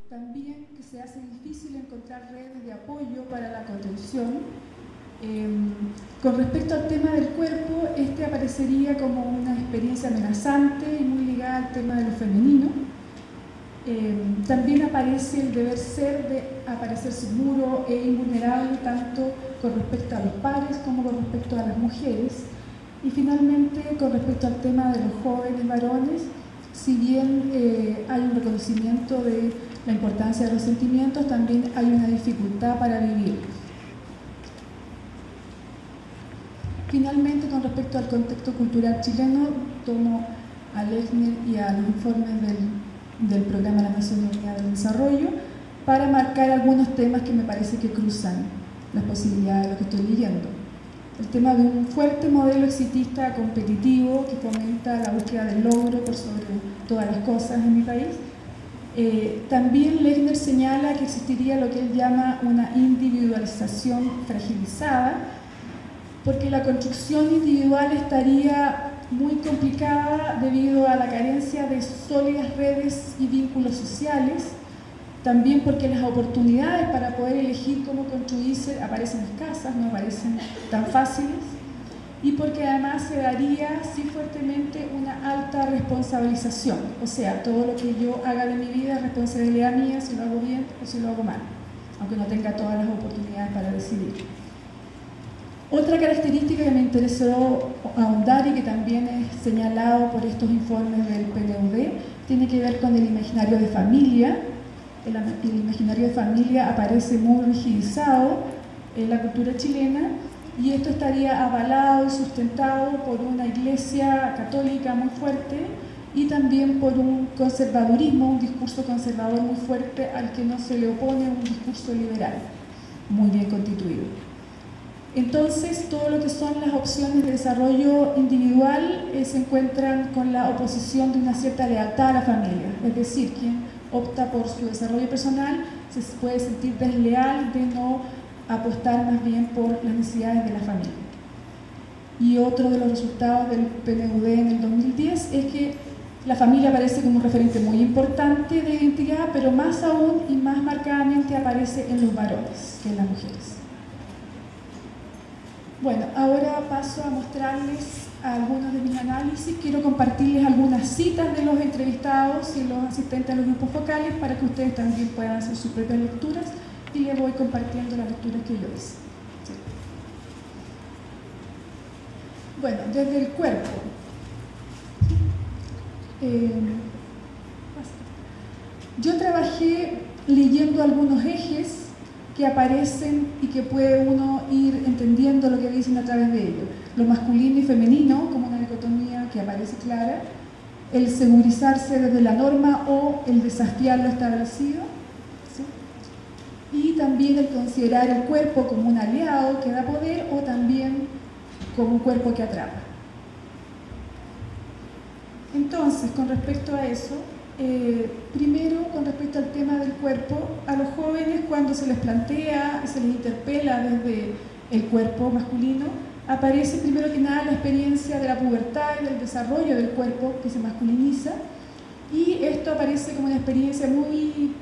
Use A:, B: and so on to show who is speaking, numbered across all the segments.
A: También que se hace difícil encontrar redes de apoyo para la contención. Con respecto al tema del cuerpo, este aparecería como una experiencia amenazante y muy ligada al tema de lo femenino. También aparece el deber ser de aparecer seguro e invulnerable tanto con respecto a los pares como con respecto a las mujeres. Y finalmente, con respecto al tema de los jóvenes varones, si bien hay un reconocimiento de la importancia de los sentimientos, también hay una dificultad para vivirlos. Finalmente, con respecto al contexto cultural chileno, tomo a Lechner y a los informes del Programa de las Naciones Unidas del Desarrollo para marcar algunos temas que me parece que cruzan las posibilidades de lo que estoy leyendo. El tema de un fuerte modelo exitista competitivo que fomenta la búsqueda del logro por sobre todas las cosas en mi país. También Lechner señala que existiría lo que él llama una individualización fragilizada, porque la construcción individual estaría muy complicada debido a la carencia de sólidas redes y vínculos sociales, también porque las oportunidades para poder elegir cómo construirse aparecen escasas, no aparecen tan fáciles, y porque además se daría sí fuertemente una alta responsabilización, o sea, todo lo que yo haga de mi vida es responsabilidad mía si lo hago bien o si lo hago mal, aunque no tenga todas las oportunidades para decidir. Otra característica que me interesó ahondar y que también es señalado por estos informes del PNUD tiene que ver con el imaginario de familia. El imaginario de familia aparece muy rigidizado en la cultura chilena y esto estaría avalado y sustentado por una iglesia católica muy fuerte y también por un conservadurismo, un discurso conservador muy fuerte al que no se le opone un discurso liberal muy bien constituido. Entonces, todo lo que son las opciones de desarrollo individual se encuentran con la oposición de una cierta lealtad a la familia, es decir, quien opta por su desarrollo personal se puede sentir desleal de no apostar más bien por las necesidades de la familia. Y otro de los resultados del PNUD en el 2010 es que la familia aparece como un referente muy importante de identidad, pero más aún y más marcadamente aparece en los varones que en las mujeres. Bueno, ahora paso a mostrarles algunos de mis análisis. Quiero compartirles algunas citas de los entrevistados y los asistentes a los grupos focales para que ustedes también puedan hacer sus propias lecturas y les voy compartiendo las lecturas que yo hice. ¿Sí? Bueno, desde el cuerpo. Yo trabajé leyendo algunos ejes que aparecen y que puede uno ir entendiendo lo que dicen a través de ellos. Lo masculino y femenino, como una dicotomía que aparece clara, el segurizarse desde la norma o el desafiar lo establecido, ¿sí? Y también el considerar el cuerpo como un aliado que da poder o también como un cuerpo que atrapa. Entonces, con respecto a eso, primero, con respecto al tema del cuerpo, a los jóvenes cuando se les plantea, se les interpela desde el cuerpo masculino, aparece primero que nada la experiencia de la pubertad y del desarrollo del cuerpo que se masculiniza, y esto aparece como una experiencia muy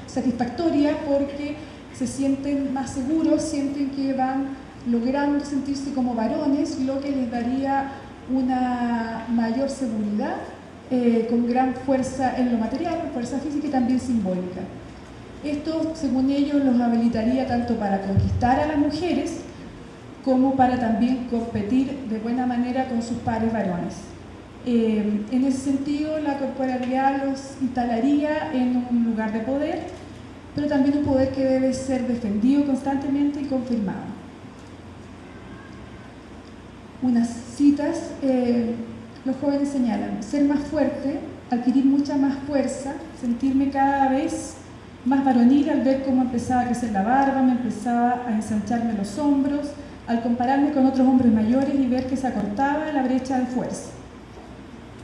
A: satisfactoria porque se sienten más seguros, sienten que van logrando sentirse como varones, lo que les daría una mayor seguridad, con gran fuerza en lo material, fuerza física y también simbólica. Esto, según ellos, los habilitaría tanto para conquistar a las mujeres como para también competir de buena manera con sus pares varones. En ese sentido, la corporalidad los instalaría en un lugar de poder, pero también un poder que debe ser defendido constantemente y confirmado. Unas citas. Los jóvenes señalan: ser más fuerte, adquirir mucha más fuerza, sentirme cada vez más varonil al ver cómo empezaba a crecer la barba, me empezaba a ensancharme los hombros, al compararme con otros hombres mayores y ver que se acortaba la brecha de fuerza.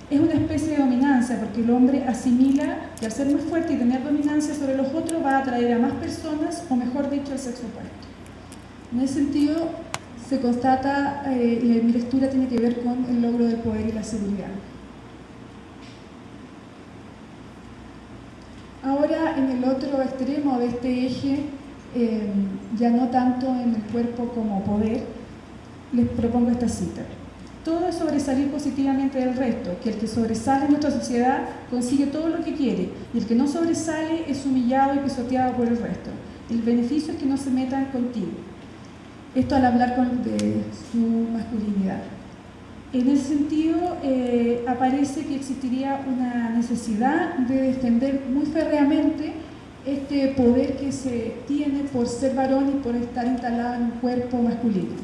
A: Es una especie de dominancia porque el hombre asimila que al ser más fuerte y tener dominancia sobre los otros va a atraer a más personas, o mejor dicho, al sexo opuesto. En ese sentido, se constata, mi lectura tiene que ver con el logro del poder y la seguridad. Ahora en el otro extremo de este eje, ya no tanto en el cuerpo como poder, les propongo esta cita. Todo es sobresalir positivamente del resto, que el que sobresale en nuestra sociedad consigue todo lo que quiere, y el que no sobresale es humillado y pisoteado por el resto. El beneficio es que no se metan contigo. Esto al hablar de su masculinidad. En ese sentido, aparece que existiría una necesidad de defender muy férreamente este poder que se tiene por ser varón y por estar instalado en un cuerpo masculino.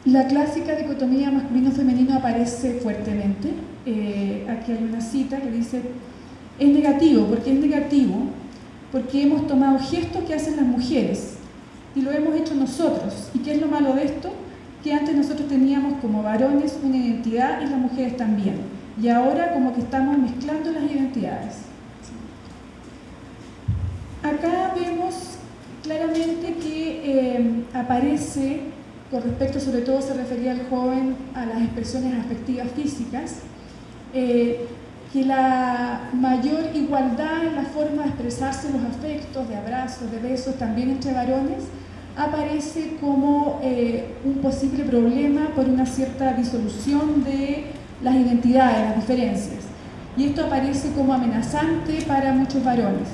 A: La clásica dicotomía masculino-femenino aparece fuertemente. Aquí hay una cita que dice: es negativo. ¿Por qué es negativo? Porque hemos tomado gestos que hacen las mujeres y lo hemos hecho nosotros. ¿Y qué es lo malo de esto? Que antes nosotros teníamos como varones una identidad y las mujeres también. Y ahora como que estamos mezclando las identidades. Acá vemos claramente que aparece, con respecto sobre todo se refería al joven a las expresiones afectivas físicas, que la mayor igualdad en la forma de expresarse los afectos, de abrazos, de besos, también entre varones, aparece como un posible problema por una cierta disolución de las identidades, las diferencias. Y esto aparece como amenazante para muchos varones.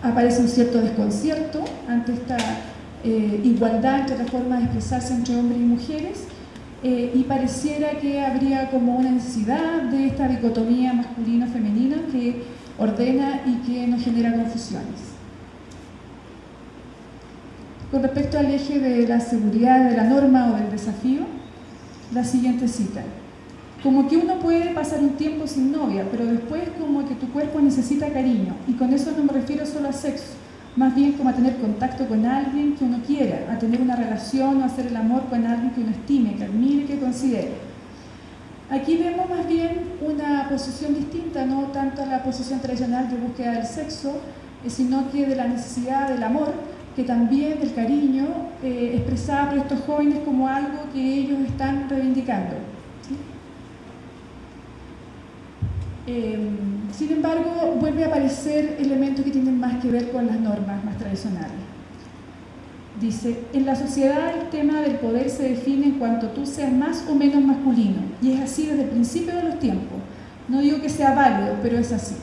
A: Aparece un cierto desconcierto ante esta igualdad entre las formas de expresarse entre hombres y mujeres, y pareciera que habría como una necesidad de esta dicotomía masculino-femenina que ordena y que nos genera confusiones. Con respecto al eje de la seguridad, de la norma o del desafío, la siguiente cita: como que uno puede pasar un tiempo sin novia, pero después como que tu cuerpo necesita cariño, y con eso no me refiero solo a sexo, más bien como a tener contacto con alguien que uno quiera, a tener una relación o a hacer el amor con alguien que uno estime, que admire, que considere. Aquí vemos más bien una posición distinta, no tanto a la posición tradicional de búsqueda del sexo, sino que de la necesidad del amor, que también del cariño, expresada por estos jóvenes como algo que ellos están reivindicando. Sin embargo, vuelve a aparecer elementos que tienen más que ver con las normas más tradicionales. Dice: en la sociedad el tema del poder se define en cuanto tú seas más o menos masculino, y es así desde el principio de los tiempos. No digo que sea válido, pero es así.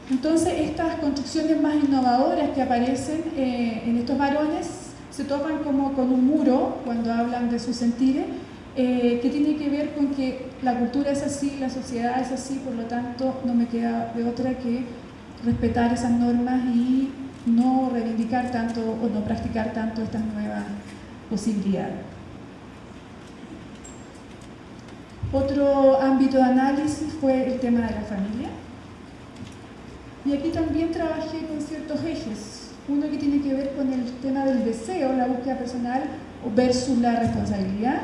A: Entonces, estas construcciones más innovadoras que aparecen en estos varones se topan como con un muro cuando hablan de sus sentires, que tiene que ver con que la cultura es así, la sociedad es así, por lo tanto no me queda de otra que respetar esas normas y no reivindicar tanto o no practicar tanto estas nuevas posibilidades. Otro ámbito de análisis fue el tema de la familia, y aquí también trabajé con ciertos ejes. Uno que tiene que ver con el tema del deseo, la búsqueda personal versus la responsabilidad.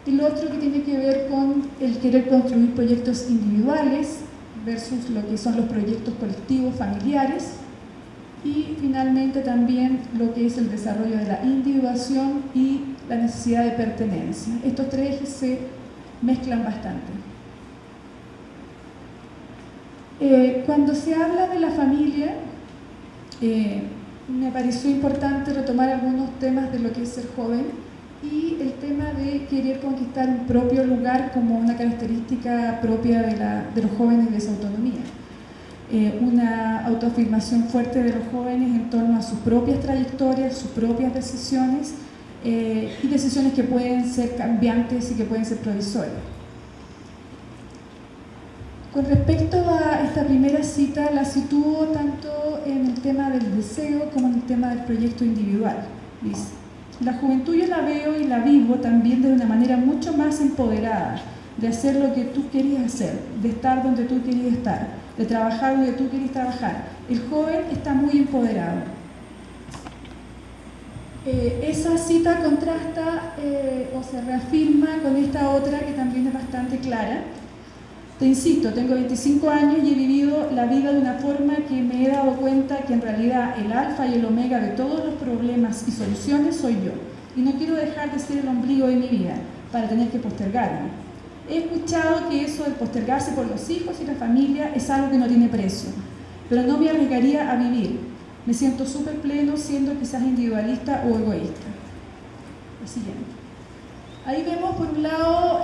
A: El otro que tiene que ver con el querer construir proyectos individuales versus lo que son los proyectos colectivos, familiares. Y finalmente también lo que es el desarrollo de la individuación y la necesidad de pertenencia. Estos tres ejes se mezclan bastante. Cuando se habla de la familia, me pareció importante retomar algunos temas de lo que es ser joven, y el tema de querer conquistar un propio lugar como una característica propia de los jóvenes y de esa autonomía. Una autoafirmación fuerte de los jóvenes en torno a sus propias trayectorias, sus propias decisiones, y decisiones que pueden ser cambiantes y que pueden ser provisorias. Con respecto a esta primera cita, la sitúo tanto en el tema del deseo como en el tema del proyecto individual. Dice: la juventud yo la veo y la vivo también de una manera mucho más empoderada, de hacer lo que tú querías hacer, de estar donde tú querías estar, de trabajar donde tú querías trabajar. El joven está muy empoderado. Esa cita contrasta o se reafirma con esta otra que también es bastante clara. Te insisto, tengo 25 años y he vivido la vida de una forma que me he dado cuenta que en realidad el alfa y el omega de todos los problemas y soluciones soy yo. Y no quiero dejar de ser el ombligo de mi vida para tener que postergarme. He escuchado que eso de postergarse por los hijos y la familia es algo que no tiene precio, pero no me arriesgaría a vivir. Me siento súper pleno siendo quizás individualista o egoísta. Lo siguiente. Ahí vemos por un lado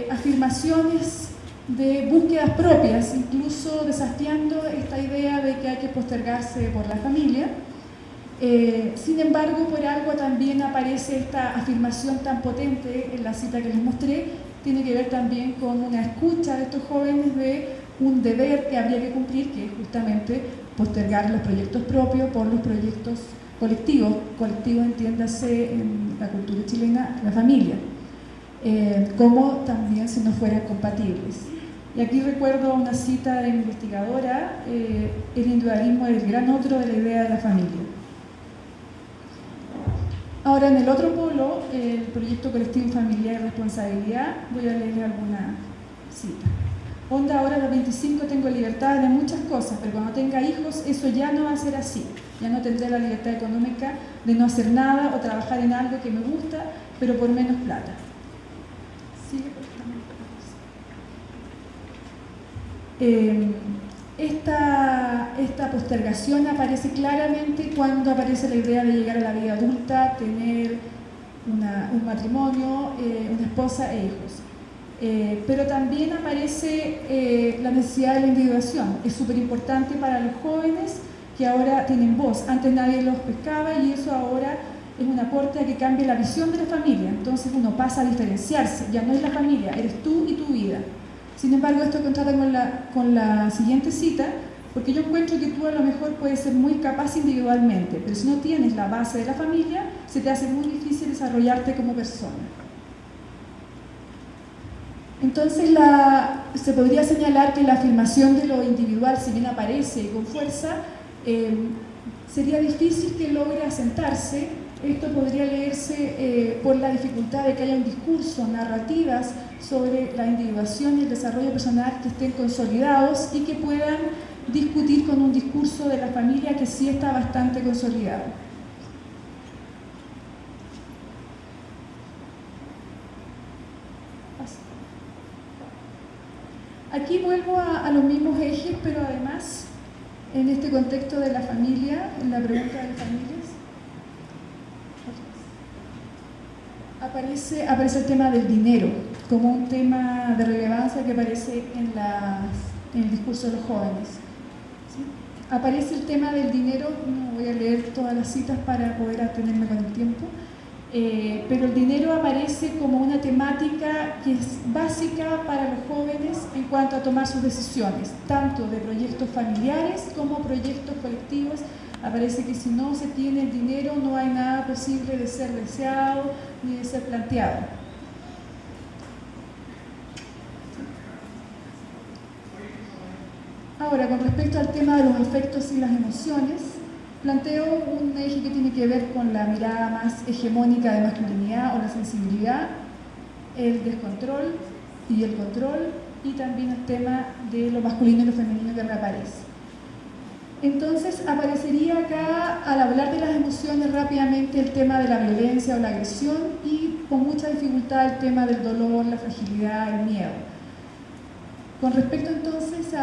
A: afirmaciones de búsquedas propias, incluso desafiando esta idea de que hay que postergarse por la familia. Sin embargo, por algo también aparece esta afirmación tan potente en la cita que les mostré. Tiene que ver también con una escucha de estos jóvenes de un deber que habría que cumplir, que es justamente postergar los proyectos propios por los proyectos colectivos. Colectivo, entiéndase en la cultura chilena, la familia, como también si no fueran compatibles. Y aquí recuerdo una cita de investigadora, el individualismo es el gran otro de la idea de la familia. Ahora, en el otro polo, el proyecto colectivo familiar y responsabilidad, voy a leerle alguna cita. Onda, ahora a los 25 tengo libertad de muchas cosas, pero cuando tenga hijos eso ya no va a ser así. Ya no tendré la libertad económica de no hacer nada o trabajar en algo que me gusta, pero por menos plata. Sigue, por favor. Esta postergación aparece claramente cuando aparece la idea de llegar a la vida adulta, tener un matrimonio, una esposa e hijos. Pero también aparece la necesidad de la individuación. Es súper importante para los jóvenes que ahora tienen voz. Antes nadie los pescaba y eso ahora es un aporte a que cambie la visión de la familia. Entonces uno pasa a diferenciarse. Ya no es la familia, eres tú y tu vida. Sin embargo, esto contrasta con la siguiente cita, porque yo encuentro que tú a lo mejor puedes ser muy capaz individualmente, pero si no tienes la base de la familia, se te hace muy difícil desarrollarte como persona. Entonces se podría señalar que la afirmación de lo individual, si bien aparece con fuerza, sería difícil que logre asentarse. Esto podría leerse por la dificultad de que haya un discurso, narrativas sobre la individuación y el desarrollo personal que estén consolidados y que puedan discutir con un discurso de la familia que sí está bastante consolidado. Aquí vuelvo a los mismos ejes, pero además en este contexto de la familia, en la pregunta de las familias, aparece el tema del dinero como un tema de relevancia que aparece en el discurso de los jóvenes. ¿Sí? Aparece el tema del dinero, no voy a leer todas las citas para poder atenerme con el tiempo, pero el dinero aparece como una temática que es básica para los jóvenes en cuanto a tomar sus decisiones, tanto de proyectos familiares como proyectos colectivos. Aparece que si no se tiene el dinero no hay nada posible de ser deseado ni de ser planteado. Ahora, con respecto al tema de los afectos y las emociones, planteo un eje que tiene que ver con la mirada más hegemónica de masculinidad o la sensibilidad, el descontrol y el control, y también el tema de lo masculino y lo femenino que reaparece. Entonces aparecería acá, al hablar de las emociones rápidamente, el tema de la violencia o la agresión y con mucha dificultad el tema del dolor, la fragilidad, el miedo. Con respecto entonces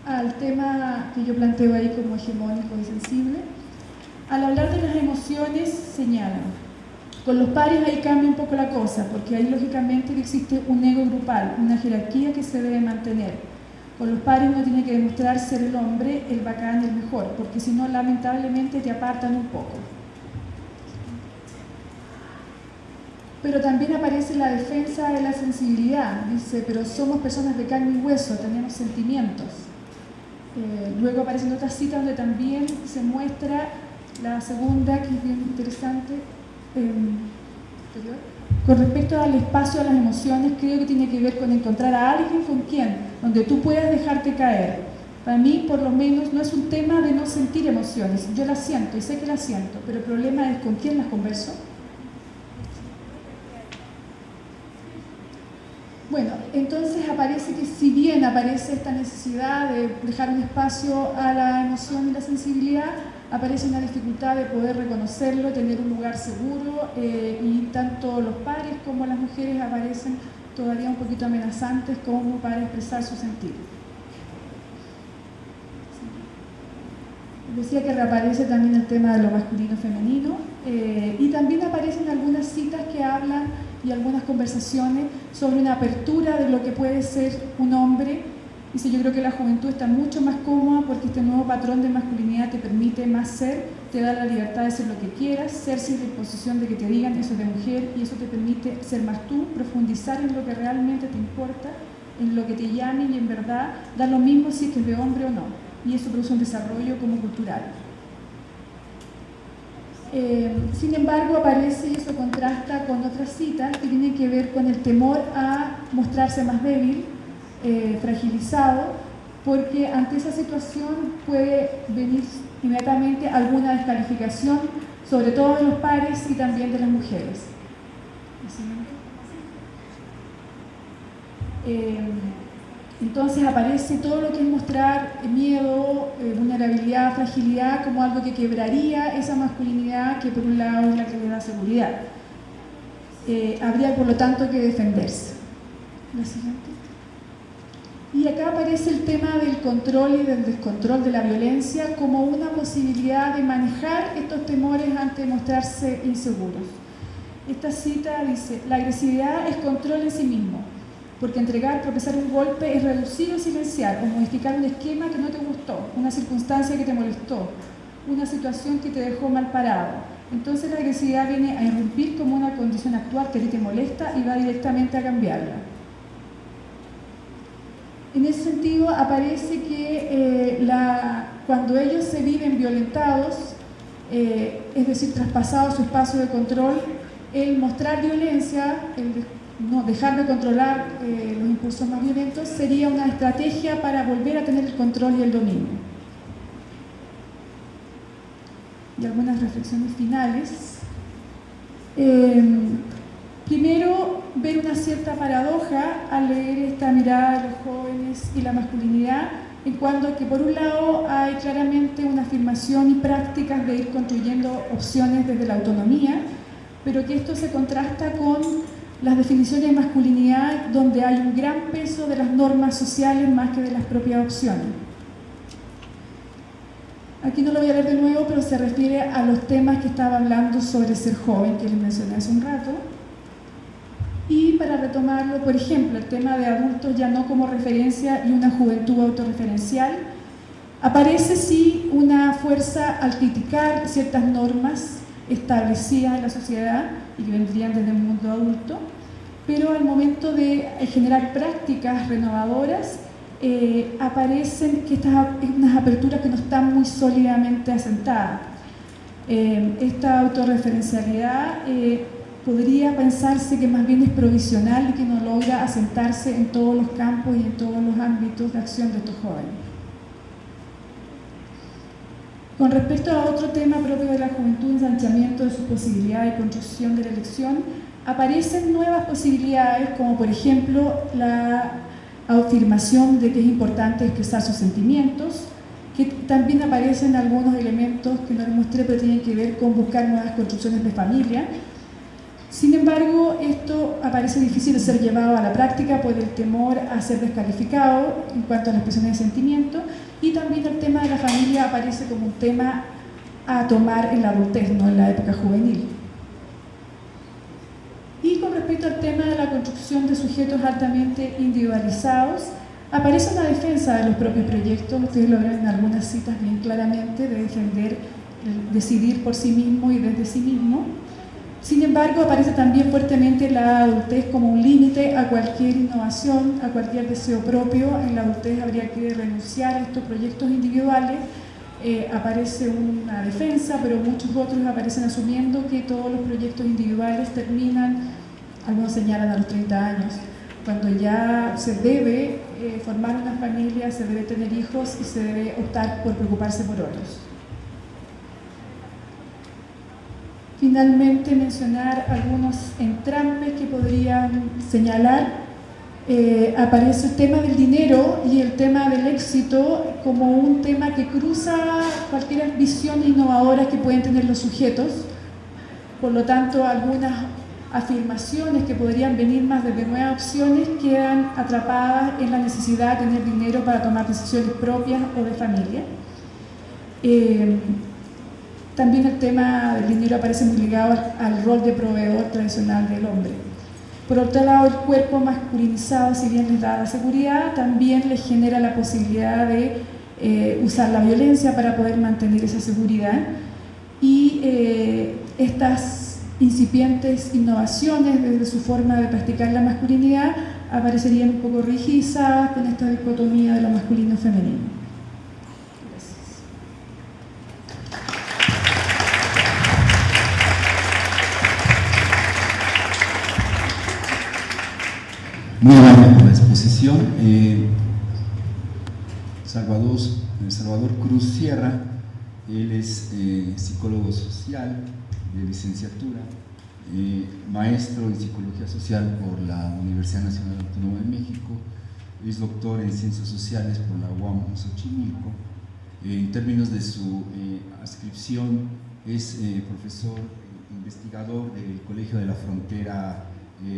A: al tema que yo planteo ahí como hegemónico y sensible, al hablar de las emociones señalan, con los pares ahí cambia un poco la cosa, porque ahí lógicamente existe un ego grupal, una jerarquía que se debe mantener. Con los pares uno tiene que demostrar ser el hombre, el bacán, el mejor, porque si no, lamentablemente te apartan un poco. Pero también aparece la defensa de la sensibilidad. Dice, pero somos personas de carne y hueso, tenemos sentimientos. Luego aparecen otras citas donde también se muestra la segunda, que es bien interesante. Con respecto al espacio a las emociones, creo que tiene que ver con encontrar a alguien con quien, donde tú puedas dejarte caer. Para mí, por lo menos, no es un tema de no sentir emociones. Yo las siento y sé que las siento, pero el problema es con quién las converso. Bueno, entonces aparece que si bien aparece esta necesidad de dejar un espacio a la emoción y la sensibilidad, aparece una dificultad de poder reconocerlo, tener un lugar seguro, y tanto los padres como las mujeres aparecen todavía un poquito amenazantes como para expresar su sentir. Decía que reaparece también el tema de lo masculino-femenino, y también aparecen algunas citas que hablan y algunas conversaciones sobre una apertura de lo que puede ser un hombre. Dice, yo creo que la juventud está mucho más cómoda porque este nuevo patrón de masculinidad te permite más ser, te da la libertad de ser lo que quieras, ser sin disposición de que te digan eso es de mujer, y eso te permite ser más tú, profundizar en lo que realmente te importa, en lo que te llamen, y en verdad da lo mismo si es que es de hombre o no, y eso produce un desarrollo como cultural. Sin embargo, aparece y eso contrasta con otras citas que tienen que ver con el temor a mostrarse más débil, fragilizado, porque ante esa situación puede venir inmediatamente alguna descalificación, sobre todo de los pares y también de las mujeres. Entonces aparece todo lo que es mostrar miedo, vulnerabilidad, fragilidad como algo que quebraría esa masculinidad que por un lado es la que le da seguridad. Habría por lo tanto que defenderse. La siguiente. Y acá aparece el tema del control y del descontrol de la violencia como una posibilidad de manejar estos temores ante mostrarse inseguros. Esta cita dice, la agresividad es control en sí mismo, porque entregar, tropezar un golpe es reducir o silenciar o modificar un esquema que no te gustó, una circunstancia que te molestó, una situación que te dejó mal parado. Entonces la agresividad viene a irrumpir como una condición actual que a ti te molesta y va directamente a cambiarla. En ese sentido aparece que cuando ellos se viven violentados, es decir, traspasados su espacio de control, el mostrar violencia, no dejar de controlar los impulsos más violentos, sería una estrategia para volver a tener el control y el dominio. Y algunas reflexiones finales. Primero, ver una cierta paradoja al leer esta mirada de los jóvenes y la masculinidad, en cuanto a que por un lado hay claramente una afirmación y prácticas de ir construyendo opciones desde la autonomía, pero que esto se contrasta con las definiciones de masculinidad donde hay un gran peso de las normas sociales más que de las propias opciones. Aquí no lo voy a leer de nuevo, pero se refiere a los temas que estaba hablando sobre ser joven, que les mencioné hace un rato. Y para retomarlo, por ejemplo, el tema de adultos ya no como referencia y una juventud autorreferencial, aparece sí una fuerza al criticar ciertas normas establecidas en la sociedad y que vendrían desde el mundo adulto, pero al momento de generar prácticas renovadoras, aparecen que unas aperturas que no están muy sólidamente asentadas. Esta autorreferencialidad podría pensarse que más bien es provisional y que no logra asentarse en todos los campos y en todos los ámbitos de acción de estos jóvenes. Con respecto a otro tema propio de la juventud, ensanchamiento de sus posibilidades y construcción de la elección, aparecen nuevas posibilidades, como por ejemplo la afirmación de que es importante expresar sus sentimientos, que también aparecen algunos elementos que no les mostré, pero tienen que ver con buscar nuevas construcciones de familia. Sin embargo, esto aparece difícil de ser llevado a la práctica por el temor a ser descalificado en cuanto a la expresión de sentimiento, y también el tema de la familia aparece como un tema a tomar en la adultez, no en la época juvenil. Y con respecto al tema de la construcción de sujetos altamente individualizados, aparece una defensa de los propios proyectos, ustedes lo ven en algunas citas bien claramente, de defender, decidir por sí mismo y desde sí mismo. Sin embargo, aparece también fuertemente la adultez como un límite a cualquier innovación, a cualquier deseo propio. En la adultez habría que renunciar a estos proyectos individuales. Aparece una defensa, pero muchos otros aparecen asumiendo que todos los proyectos individuales terminan, algunos señalan a los 30 años, cuando ya se debe formar una familia, se debe tener hijos y se debe optar por preocuparse por otros. Finalmente, mencionar algunos entrampes que podrían señalar aparece el tema del dinero y el tema del éxito como un tema que cruza cualquier visión innovadora que pueden tener los sujetos. Por lo tanto, algunas afirmaciones que podrían venir más desde nuevas opciones quedan atrapadas en la necesidad de tener dinero para tomar decisiones propias o de familia. También el tema del dinero aparece muy ligado al rol de proveedor tradicional del hombre. Por otro lado, el cuerpo masculinizado, si bien les da la seguridad, también les genera la posibilidad de usar la violencia para poder mantener esa seguridad. Y estas incipientes innovaciones desde su forma de practicar la masculinidad aparecerían un poco rigidizadas con esta dicotomía de lo masculino y femenino.
B: Muy buena por la exposición. Salvador Cruz Sierra, él es psicólogo social de licenciatura, maestro en psicología social por la Universidad Nacional Autónoma de México, es doctor en ciencias sociales por la UAM Xochimilco. En términos de su adscripción, es profesor investigador del Colegio de la Frontera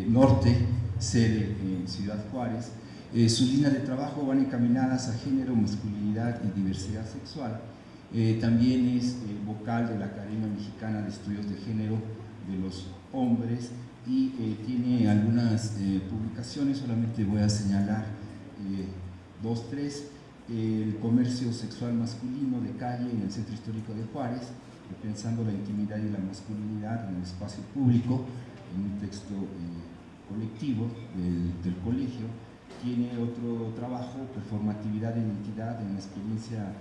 B: Norte, sede en Ciudad Juárez. Sus líneas de trabajo van encaminadas a género, masculinidad y diversidad sexual. También es vocal de la Academia Mexicana de Estudios de Género de los Hombres y tiene algunas publicaciones, solamente voy a señalar dos, tres. El comercio sexual masculino de calle en el Centro Histórico de Juárez, pensando la intimidad y la masculinidad en el espacio público, en un texto colectivo del colegio. Tiene otro trabajo, performatividad e identidad en la experiencia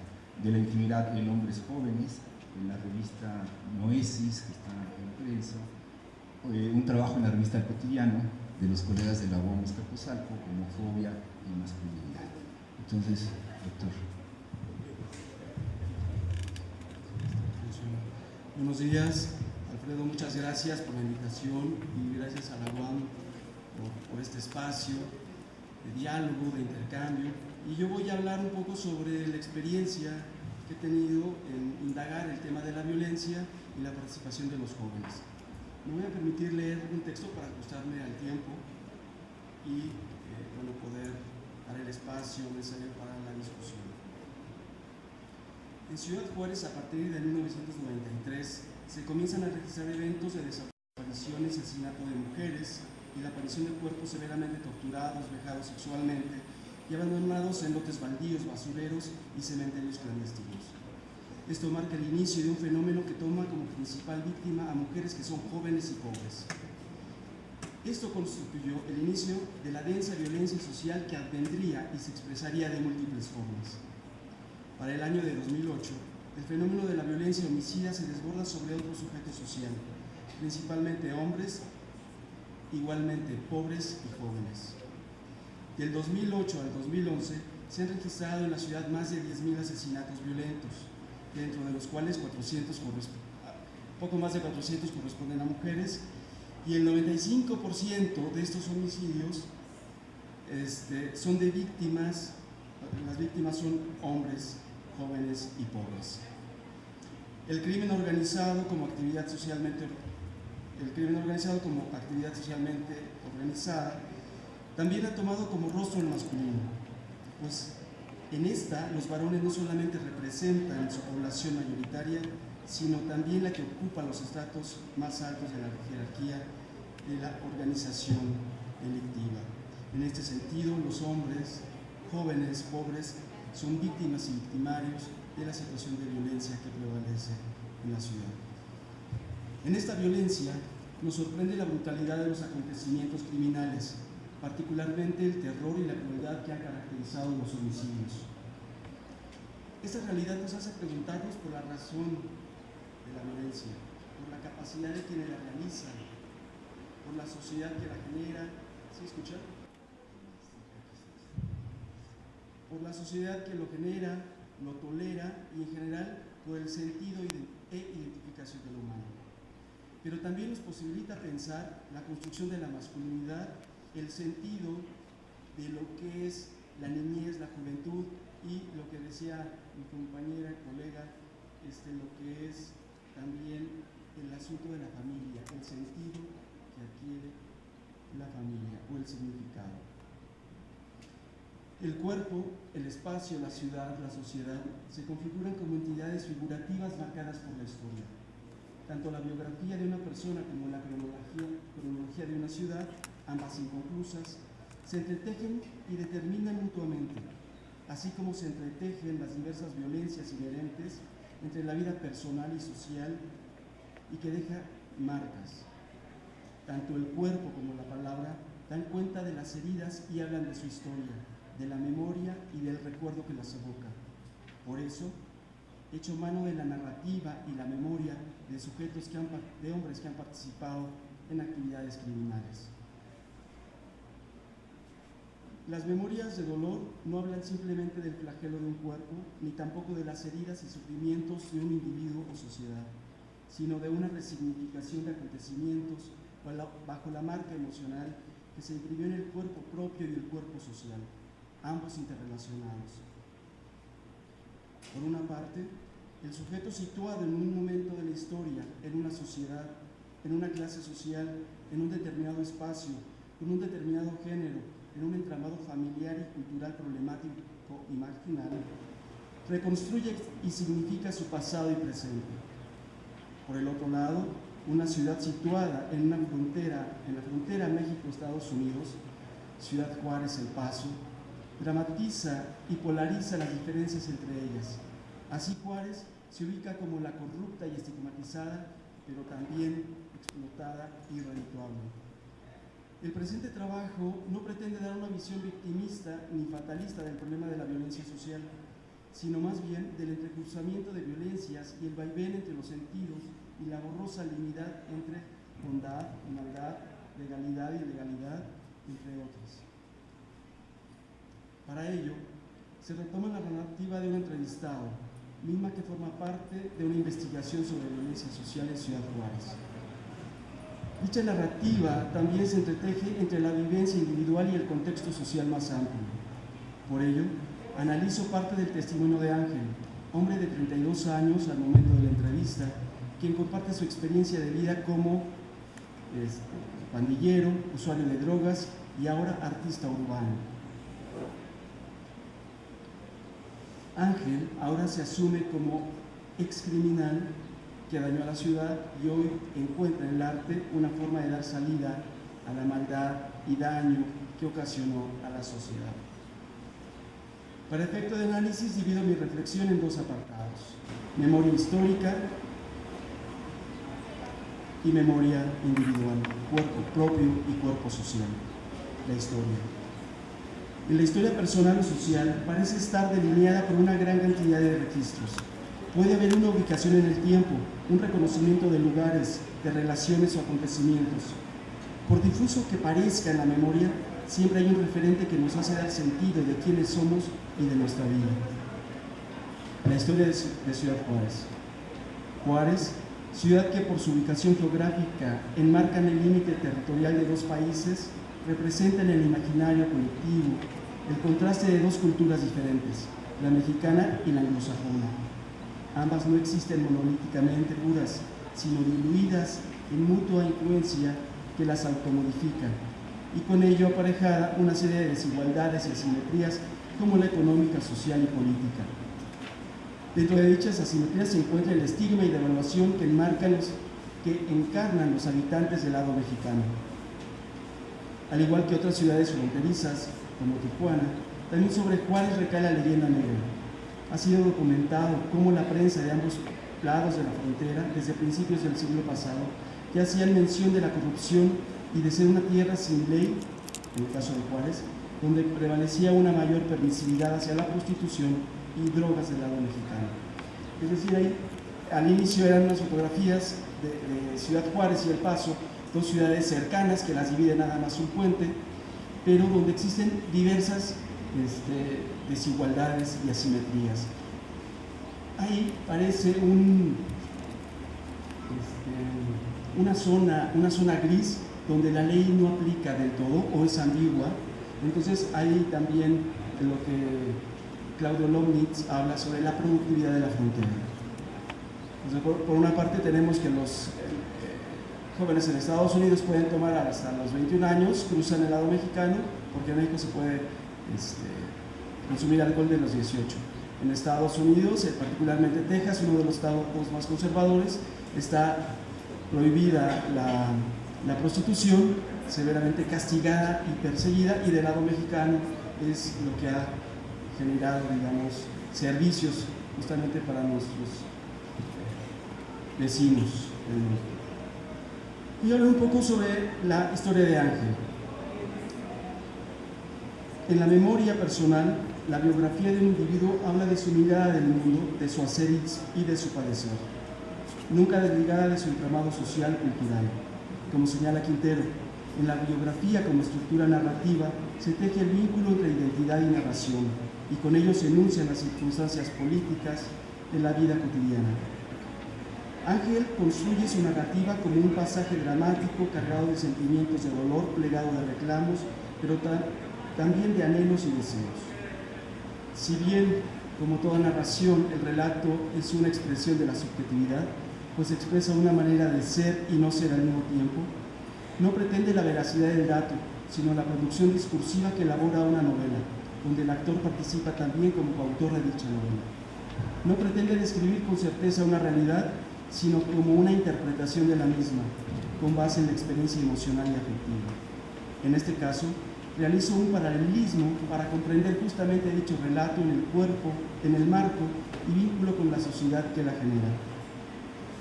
B: de la intimidad en hombres jóvenes, en la revista Noesis, que está en prensa. Un trabajo en la revista El Cotidiano de los colegas de la UAM Azcapotzalco, homofobia y masculinidad. Entonces, doctor.
C: Buenos días, Alfredo, muchas gracias por la invitación y gracias a la UAM por este espacio de diálogo, de intercambio. Y yo voy a hablar un poco sobre la experiencia que he tenido en indagar el tema de la violencia y la participación de los jóvenes. Me voy a permitir leer un texto para ajustarme al tiempo y poder dar el espacio necesario para la discusión. En Ciudad Juárez, a partir de 1993, se comienzan a registrar eventos de desapariciones y asesinato de mujeres y la aparición de cuerpos severamente torturados, vejados sexualmente y abandonados en lotes baldíos, basureros y cementerios clandestinos. Esto marca el inicio de un fenómeno que toma como principal víctima a mujeres que son jóvenes y pobres. Esto constituyó el inicio de la densa violencia social que advendría y se expresaría de múltiples formas. Para el año de 2008, el fenómeno de la violencia homicida se desborda sobre otro sujeto social, principalmente hombres, igualmente pobres y jóvenes. Del 2008 al 2011 se han registrado en la ciudad más de 10.000 asesinatos violentos, dentro de los cuales poco más de 400 corresponden a mujeres, y el 95% de estos homicidios son de víctimas, las víctimas son hombres, jóvenes y pobres. El crimen organizado como actividad socialmente organizada también ha tomado como rostro el masculino, pues en esta los varones no solamente representan su población mayoritaria, sino también la que ocupa los estratos más altos de la jerarquía de la organización delictiva. En este sentido, los hombres, jóvenes, pobres, son víctimas y victimarios de la situación de violencia que prevalece en la ciudad. En esta violencia nos sorprende la brutalidad de los acontecimientos criminales, particularmente el terror y la crueldad que han caracterizado los homicidios. Esta realidad nos hace preguntarnos por la razón de la violencia, por la capacidad de quienes la realizan, por la sociedad que la genera. ¿Sí escuchan? Por la sociedad que lo genera, lo tolera y en general por el sentido e identificación de lo humano. Pero también nos posibilita pensar la construcción de la masculinidad, el sentido de lo que es la niñez, la juventud y lo que decía mi compañera, colega, lo que es también el asunto de la familia, el sentido que adquiere la familia o el significado. El cuerpo, el espacio, la ciudad, la sociedad se configuran como entidades figurativas marcadas por la historia. Tanto la biografía de una persona como la cronología de una ciudad, ambas inconclusas, se entretejen y determinan mutuamente, así como se entretejen las diversas violencias inherentes entre la vida personal y social y que deja marcas. Tanto el cuerpo como la palabra dan cuenta de las heridas y hablan de su historia, de la memoria y del recuerdo que las evoca. Por eso, echo mano de la narrativa y la memoria de sujetos de hombres que han participado en actividades criminales. Las memorias de dolor no hablan simplemente del flagelo de un cuerpo, ni tampoco de las heridas y sufrimientos de un individuo o sociedad, sino de una resignificación de acontecimientos bajo la marca emocional que se imprimió en el cuerpo propio y el cuerpo social, ambos interrelacionados. Por una parte, el sujeto situado en un momento de la historia, en una sociedad, en una clase social, en un determinado espacio, con un determinado género, en un entramado familiar y cultural problemático y marginal, reconstruye y significa su pasado y presente. Por el otro lado, una ciudad situada en la frontera México-Estados Unidos, Ciudad Juárez, El Paso, dramatiza y polariza las diferencias entre ellas. Así Juárez se ubica como la corrupta y estigmatizada, pero también explotada y redituable. El presente trabajo no pretende dar una visión victimista ni fatalista del problema de la violencia social, sino más bien del entrecursamiento de violencias y el vaivén entre los sentidos y la borrosa linealidad entre bondad y maldad, legalidad y ilegalidad, entre otras. Para ello, se retoma la narrativa de un entrevistado, misma que forma parte de una investigación sobre violencia social en Ciudad Juárez. Dicha narrativa también se entreteje entre la vivencia individual y el contexto social más amplio. Por ello, analizo parte del testimonio de Ángel, hombre de 32 años al momento de la entrevista, quien comparte su experiencia de vida como pandillero, usuario de drogas y ahora artista urbano. Ángel ahora se asume como excriminal que dañó a la ciudad y hoy encuentra en el arte una forma de dar salida a la maldad y daño que ocasionó a la sociedad. Para efecto de análisis divido mi reflexión en dos apartados: memoria histórica y memoria individual, cuerpo propio y cuerpo social. La historia. En la historia personal o social parece estar delineada por una gran cantidad de registros. Puede haber una ubicación en el tiempo, un reconocimiento de lugares, de relaciones o acontecimientos. Por difuso que parezca en la memoria, siempre hay un referente que nos hace dar sentido de quiénes somos y de nuestra vida. La historia de Ciudad Juárez. Juárez, ciudad que por su ubicación geográfica enmarca en el límite territorial de dos países, representa en el imaginario colectivo el contraste de dos culturas diferentes, la mexicana y la anglosajona. Ambas no existen monolíticamente puras, sino diluidas en mutua influencia que las automodifican, y con ello aparejada una serie de desigualdades y asimetrías como la económica, social y política. Dentro de dichas asimetrías se encuentra el estigma y devaluación que encarnan los habitantes del lado mexicano. Al igual que otras ciudades fronterizas, como Tijuana, también sobre Juárez recae la leyenda negra. Ha sido documentado cómo la prensa de ambos lados de la frontera, desde principios del siglo pasado, ya hacían mención de la corrupción y de ser una tierra sin ley, en el caso de Juárez, donde prevalecía una mayor permisividad hacia la prostitución y drogas del lado mexicano. Es decir, ahí al inicio eran unas fotografías de Ciudad Juárez y El Paso, dos ciudades cercanas que las divide nada más un puente, pero donde existen diversas desigualdades y asimetrías. Ahí parece una zona gris donde la ley no aplica del todo o es ambigua, Entonces ahí también lo que Claudio Lomnitz habla sobre la productividad de la frontera. Entonces, por una parte tenemos que los jóvenes en Estados Unidos pueden tomar hasta los 21 años, cruzan el lado mexicano, porque en México se puede consumir alcohol de los 18. En Estados Unidos, particularmente Texas, uno de los estados más conservadores, está prohibida la prostitución, severamente castigada y perseguida, y del lado mexicano es lo que ha generado, digamos, servicios justamente para nuestros vecinos. Y hablar un poco sobre la historia de Ángel. En la memoria personal, la biografía de un individuo habla de su mirada del mundo, de su hacer y de su padecer, nunca desligada de su entramado social cultural. Como señala Quintero, en la biografía como estructura narrativa se teje el vínculo entre identidad y narración, y con ello se enuncian las circunstancias políticas de la vida cotidiana. Ángel construye su narrativa como un pasaje dramático cargado de sentimientos de dolor, plegado de reclamos, pero también de anhelos y deseos. Si bien, como toda narración, el relato es una expresión de la subjetividad, pues expresa una manera de ser y no ser al mismo tiempo, no pretende la veracidad del dato, sino la producción discursiva que elabora una novela, donde el actor participa también como coautor de dicha novela. No pretende describir con certeza una realidad, sino como una interpretación de la misma, con base en la experiencia emocional y afectiva. En este caso, realizo un paralelismo para comprender justamente dicho relato en el cuerpo, en el marco y vínculo con la sociedad que la genera.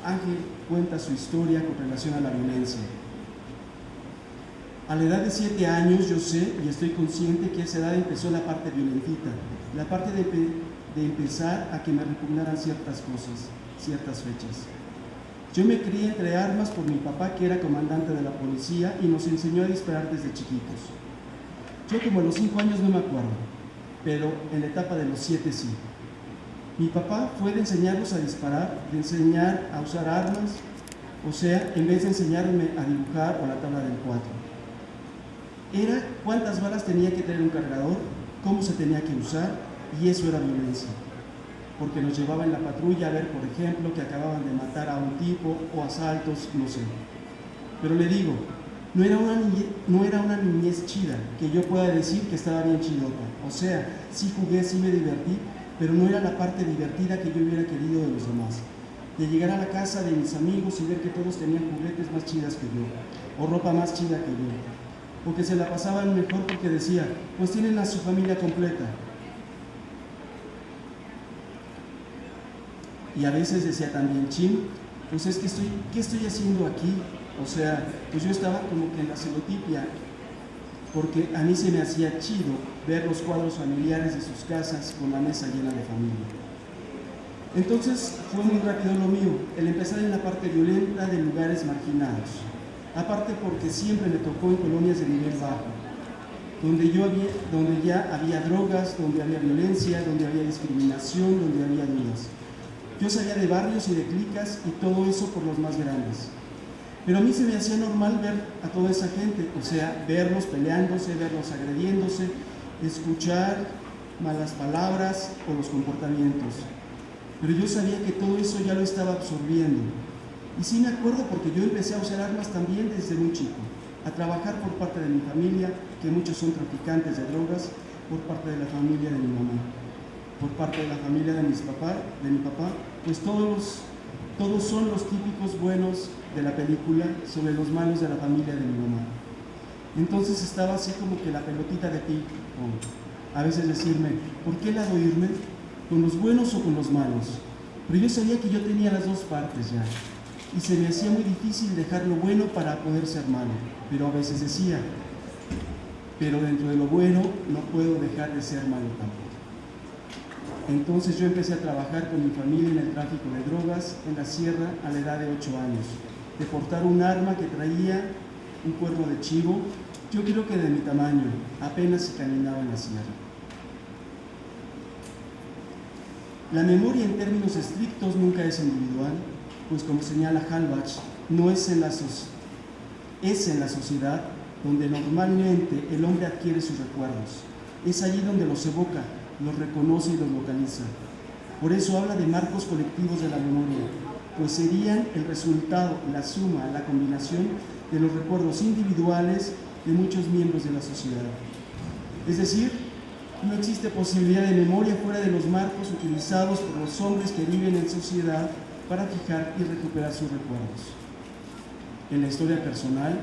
C: Ángel cuenta su historia con relación a la violencia. A la edad de 7 años yo sé y estoy consciente que a esa edad empezó la parte violentita, la parte de empezar a que me repugnaran ciertas cosas, ciertas fechas. Yo me crié entre armas por mi papá, que era comandante de la policía y nos enseñó a disparar desde chiquitos. Yo como a los 5 años no me acuerdo, pero en la etapa de los 7 sí. Mi papá fue de enseñarnos a disparar, de enseñar a usar armas, o sea, en vez de enseñarme a dibujar o la tabla del 4. Era cuántas balas tenía que tener un cargador, cómo se tenía que usar, y eso era violencia. Porque nos llevaba en la patrulla a ver, por ejemplo, que acababan de matar a un tipo o asaltos, no sé. Pero le digo, no era una niñez chida, que yo pueda decir que estaba bien chidota. O sea, sí jugué, sí me divertí, pero no era la parte divertida que yo hubiera querido de los demás. De llegar a la casa de mis amigos y ver que todos tenían juguetes más chidas que yo, o ropa más chida que yo. O que se la pasaban mejor porque decía, pues tienen a su familia completa. Y a veces decía también, chin, pues es que ¿qué estoy haciendo aquí? O sea, pues yo estaba como que en la celotipia, porque a mí se me hacía chido ver los cuadros familiares de sus casas con la mesa llena de familia. Entonces fue muy rápido lo mío, el empezar en la parte violenta de lugares marginados. Aparte porque siempre me tocó en colonias de nivel bajo, donde ya había drogas, donde había violencia, donde había discriminación, donde había dudas. Yo salía de barrios y de clicas y todo eso por los más grandes. Pero a mí se me hacía normal ver a toda esa gente, o sea, verlos peleándose, verlos agrediéndose, escuchar malas palabras o los comportamientos. Pero yo sabía que todo eso ya lo estaba absorbiendo. Y sí me acuerdo porque yo empecé a usar armas también desde muy chico, a trabajar por parte de mi familia, que muchos son traficantes de drogas, por parte de la familia de mi mamá. Por parte de la familia de mi papá, pues todos son los típicos buenos de la película sobre los malos de la familia de mi mamá. Entonces estaba así como que la pelotita de ping pong. A veces decirme, ¿por qué lado irme? ¿Con los buenos o con los malos? Pero yo sabía que yo tenía las dos partes ya. Y se me hacía muy difícil dejar lo bueno para poder ser malo. Pero a veces decía, pero dentro de lo bueno no puedo dejar de ser malo tampoco. Entonces yo empecé a trabajar con mi familia en el tráfico de drogas en la sierra a la edad de 8 años, de portar un arma que traía un cuerno de chivo, yo creo que de mi tamaño, apenas si caminaba en la sierra. La memoria en términos estrictos nunca es individual, pues como señala Halbach, no es en la sociedad, donde normalmente el hombre adquiere sus recuerdos. Es allí donde los evoca, los reconoce y los localiza. Por eso habla de marcos colectivos de la memoria, pues serían el resultado, la suma, la combinación de los recuerdos individuales de muchos miembros de la sociedad. Es decir, no existe posibilidad de memoria fuera de los marcos utilizados por los hombres que viven en sociedad para fijar y recuperar sus recuerdos. En la historia personal,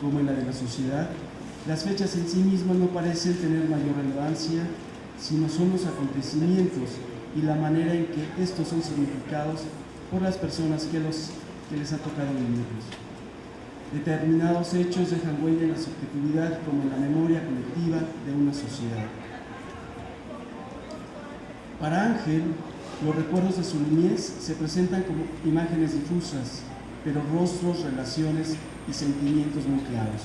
C: como en la de la sociedad, las fechas en sí mismas no parecen tener mayor relevancia, sino son los acontecimientos y la manera en que estos son significados por las personas que les ha tocado vivirlos. Determinados hechos dejan huella en la subjetividad como en la memoria colectiva de una sociedad. Para Ángel, los recuerdos de su niñez se presentan como imágenes difusas, pero rostros, relaciones y sentimientos muy claros.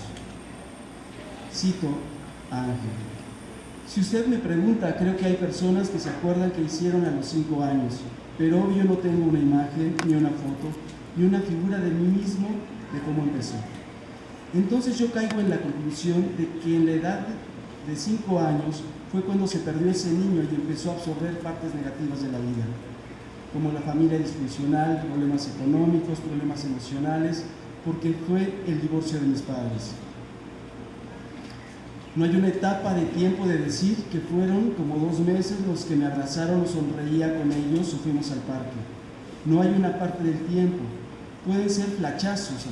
C: Cito a Ángel: si usted me pregunta, creo que hay personas que se acuerdan que hicieron a los 5 años, pero obvio no tengo una imagen, ni una foto, ni una figura de mí mismo de cómo empezó. Entonces yo caigo en la conclusión de que en la edad de 5 años fue cuando se perdió ese niño y empezó a absorber partes negativas de la vida, como la familia disfuncional, problemas económicos, problemas emocionales, porque fue el divorcio de mis padres. No hay una etapa de tiempo de decir que fueron como 2 meses los que me abrazaron o sonreía con ellos o fuimos al parque. No hay una parte del tiempo. Pueden ser flachazos,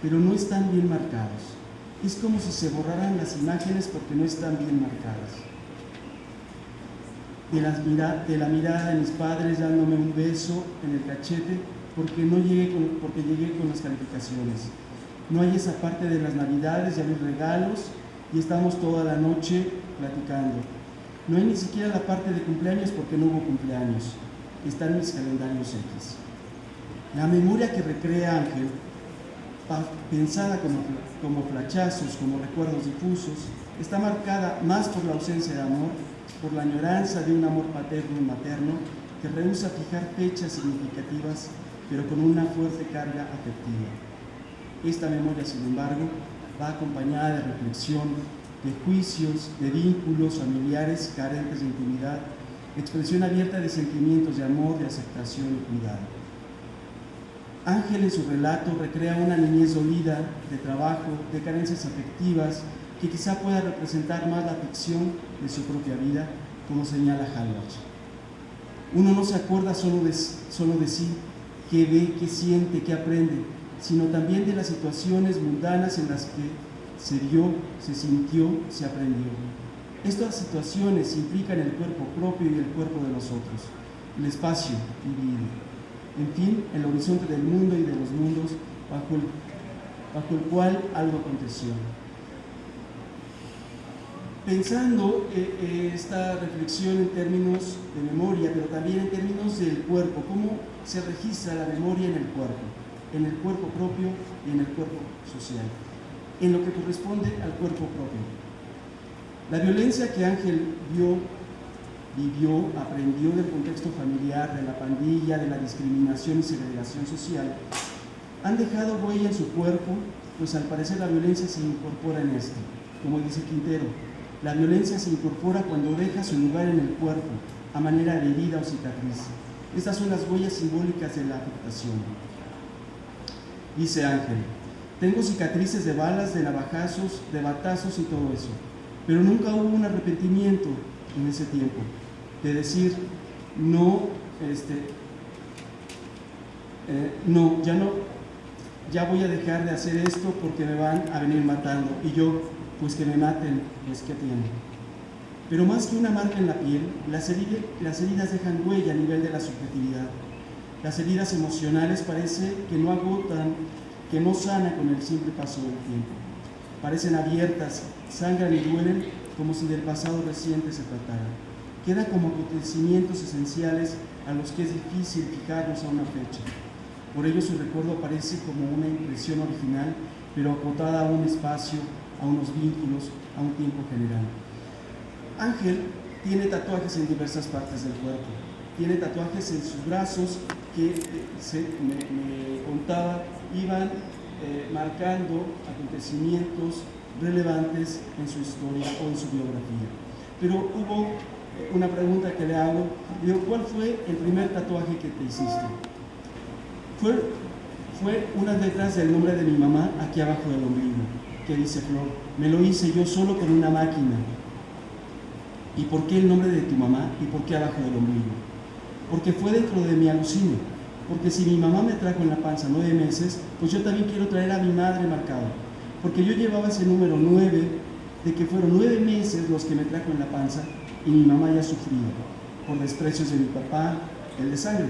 C: pero no están bien marcados. Es como si se borraran las imágenes porque no están bien marcadas. De la mirada de mis padres dándome un beso en el cachete porque llegué con las calificaciones. No hay esa parte de las navidades y abrir regalos y estamos toda la noche platicando. No hay ni siquiera la parte de cumpleaños porque no hubo cumpleaños. Están mis calendarios X. La memoria que recrea Ángel, pensada como flachazos, como recuerdos difusos, está marcada más por la ausencia de amor, por la añoranza de un amor paterno y materno que rehúsa fijar fechas significativas, pero con una fuerte carga afectiva. Esta memoria, sin embargo, va acompañada de reflexión, de juicios, de vínculos familiares carentes de intimidad, expresión abierta de sentimientos de amor, de aceptación y cuidado. Ángel en su relato recrea una niñez dolida, de trabajo, de carencias afectivas, que quizá pueda representar más la ficción de su propia vida, como señala Halbach. Uno no se acuerda solo de sí, qué ve, qué siente, qué aprende, sino también de las situaciones mundanas en las que se vio, se sintió, se aprendió. Estas situaciones implican el cuerpo propio y el cuerpo de los otros, el espacio vivido, en fin, el horizonte del mundo y de los mundos bajo el cual algo aconteció. Pensando esta reflexión en términos de memoria, pero también en términos del cuerpo, cómo se registra la memoria en el cuerpo propio y en el cuerpo social, en lo que corresponde al cuerpo propio. La violencia que Ángel vivió, aprendió del contexto familiar, de la pandilla, de la discriminación y segregación social, han dejado huella en su cuerpo, pues al parecer la violencia se incorpora en este. Como dice Quintero, la violencia se incorpora cuando deja su lugar en el cuerpo, a manera de herida o cicatriz. Estas son las huellas simbólicas de la afectación. Dice Ángel: tengo cicatrices de balas, de navajazos, de batazos y todo eso, pero nunca hubo un arrepentimiento en ese tiempo, de decir, ya voy a dejar de hacer esto porque me van a venir matando, y yo, pues que me maten, pues ¿qué tiene? Pero más que una marca en la piel, las heridas dejan huella a nivel de la subjetividad. Las heridas emocionales parece que no agotan, que no sanan con el simple paso del tiempo. Parecen abiertas, sangran y duelen como si del pasado reciente se tratara. Quedan como acontecimientos esenciales a los que es difícil fijarlos a una fecha. Por ello su recuerdo aparece como una impresión original, pero acotada a un espacio, a unos vínculos, a un tiempo general. Ángel tiene tatuajes en diversas partes del cuerpo. Tiene tatuajes en sus brazos que me contaba iban marcando acontecimientos relevantes en su historia o en su biografía. Pero hubo una pregunta que le hago, digo, ¿cuál fue el primer tatuaje que te hiciste? Fue unas letras del nombre de mi mamá aquí abajo del ombligo, que dice Flor. Me lo hice yo solo con una máquina. ¿Y por qué el nombre de tu mamá? ¿Y por qué abajo del ombligo? Porque fue dentro de mi alucine. Porque si mi mamá me trajo en la panza 9 meses, pues yo también quiero traer a mi madre marcado. Porque yo llevaba ese número 9, de que fueron 9 meses los que me trajo en la panza y mi mamá ya sufría por desprecios de mi papá, el de sangre.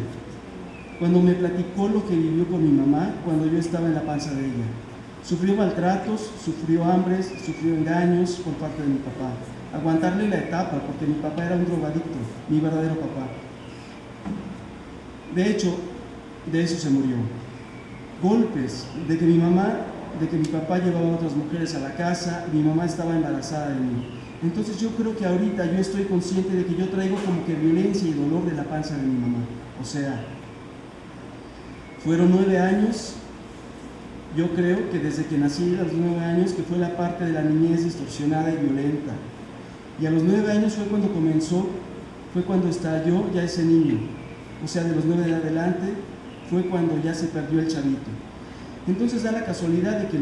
C: Cuando me platicó lo que vivió con mi mamá cuando yo estaba en la panza de ella. Sufrió maltratos, sufrió hambres, sufrió engaños por parte de mi papá. Aguantarle la etapa, porque mi papá era un drogadicto, mi verdadero papá. De hecho, de eso se murió. Golpes, de que mi papá llevaba a otras mujeres a la casa, mi mamá estaba embarazada de mí. Entonces yo creo que ahorita yo estoy consciente de que yo traigo como que violencia y dolor de la panza de mi mamá. O sea, fueron 9 años, yo creo que desde que nací a los 9 años, que fue la parte de la niñez distorsionada y violenta. Y a los 9 años fue cuando comenzó, fue cuando estalló ya ese niño. O sea, de los 9 en adelante fue cuando ya se perdió el chavito. Entonces da la casualidad de que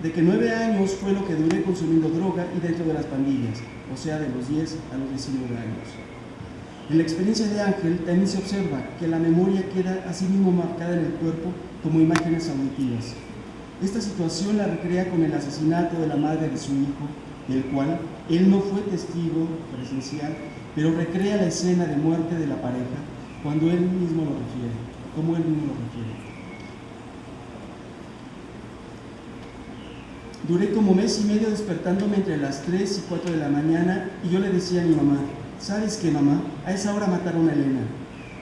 C: de que 9 años fue lo que duré consumiendo droga y dentro de las pandillas, o sea, de los 10 a los 19 años. En la experiencia de Ángel también se observa que la memoria queda así mismo marcada en el cuerpo como imágenes auditivas. Esta situación la recrea con el asesinato de la madre de su hijo, del cual él no fue testigo presencial, pero recrea la escena de muerte de la pareja cuando él mismo lo refiere, como él mismo lo refiere. Duré como mes y medio despertándome entre las 3 y 4 de la mañana y yo le decía a mi mamá, ¿sabes qué, mamá? A esa hora mataron a Elena.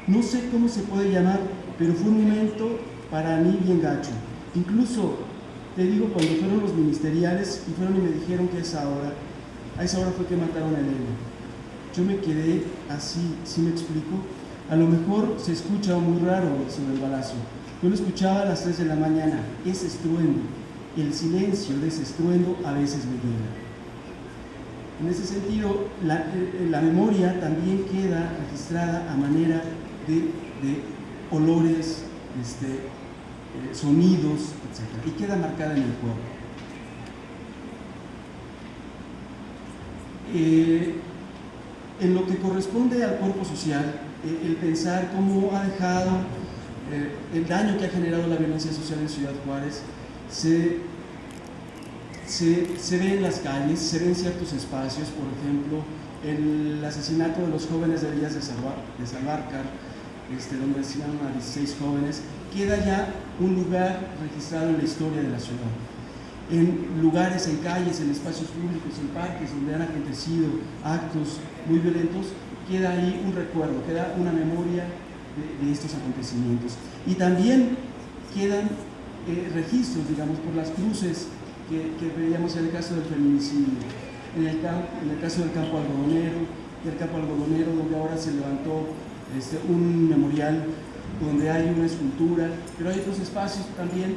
C: No sé cómo se puede llamar, pero fue un momento para mí bien gacho. Incluso, te digo, cuando fueron los ministeriales y fueron y me dijeron que a esa hora fue que mataron a Elena. Yo me quedé así, ¿sí me explico? A lo mejor se escucha muy raro sobre el balazo. Yo lo escuchaba a las 3 de la mañana, ese estruendo. El silencio de ese estruendo a veces me llega. En ese sentido, la memoria también queda registrada a manera de olores, sonidos, etc. Y queda marcada en el cuerpo. En lo que corresponde al cuerpo social, el pensar cómo ha dejado el daño que ha generado la violencia social en Ciudad Juárez, se ve en las calles, se ve en ciertos espacios, por ejemplo, el asesinato de los jóvenes de Villas de Salvarcar, donde asesinaron a 16 jóvenes, queda ya un lugar registrado en la historia de la ciudad. En lugares, en calles, en espacios públicos, en parques donde han acontecido actos muy violentos, queda ahí un recuerdo, queda una memoria de estos acontecimientos. Y también quedan registros, digamos, por las cruces que veíamos en el caso del feminicidio, en el caso del campo algodonero, donde ahora se levantó un memorial donde hay una escultura, pero hay otros espacios también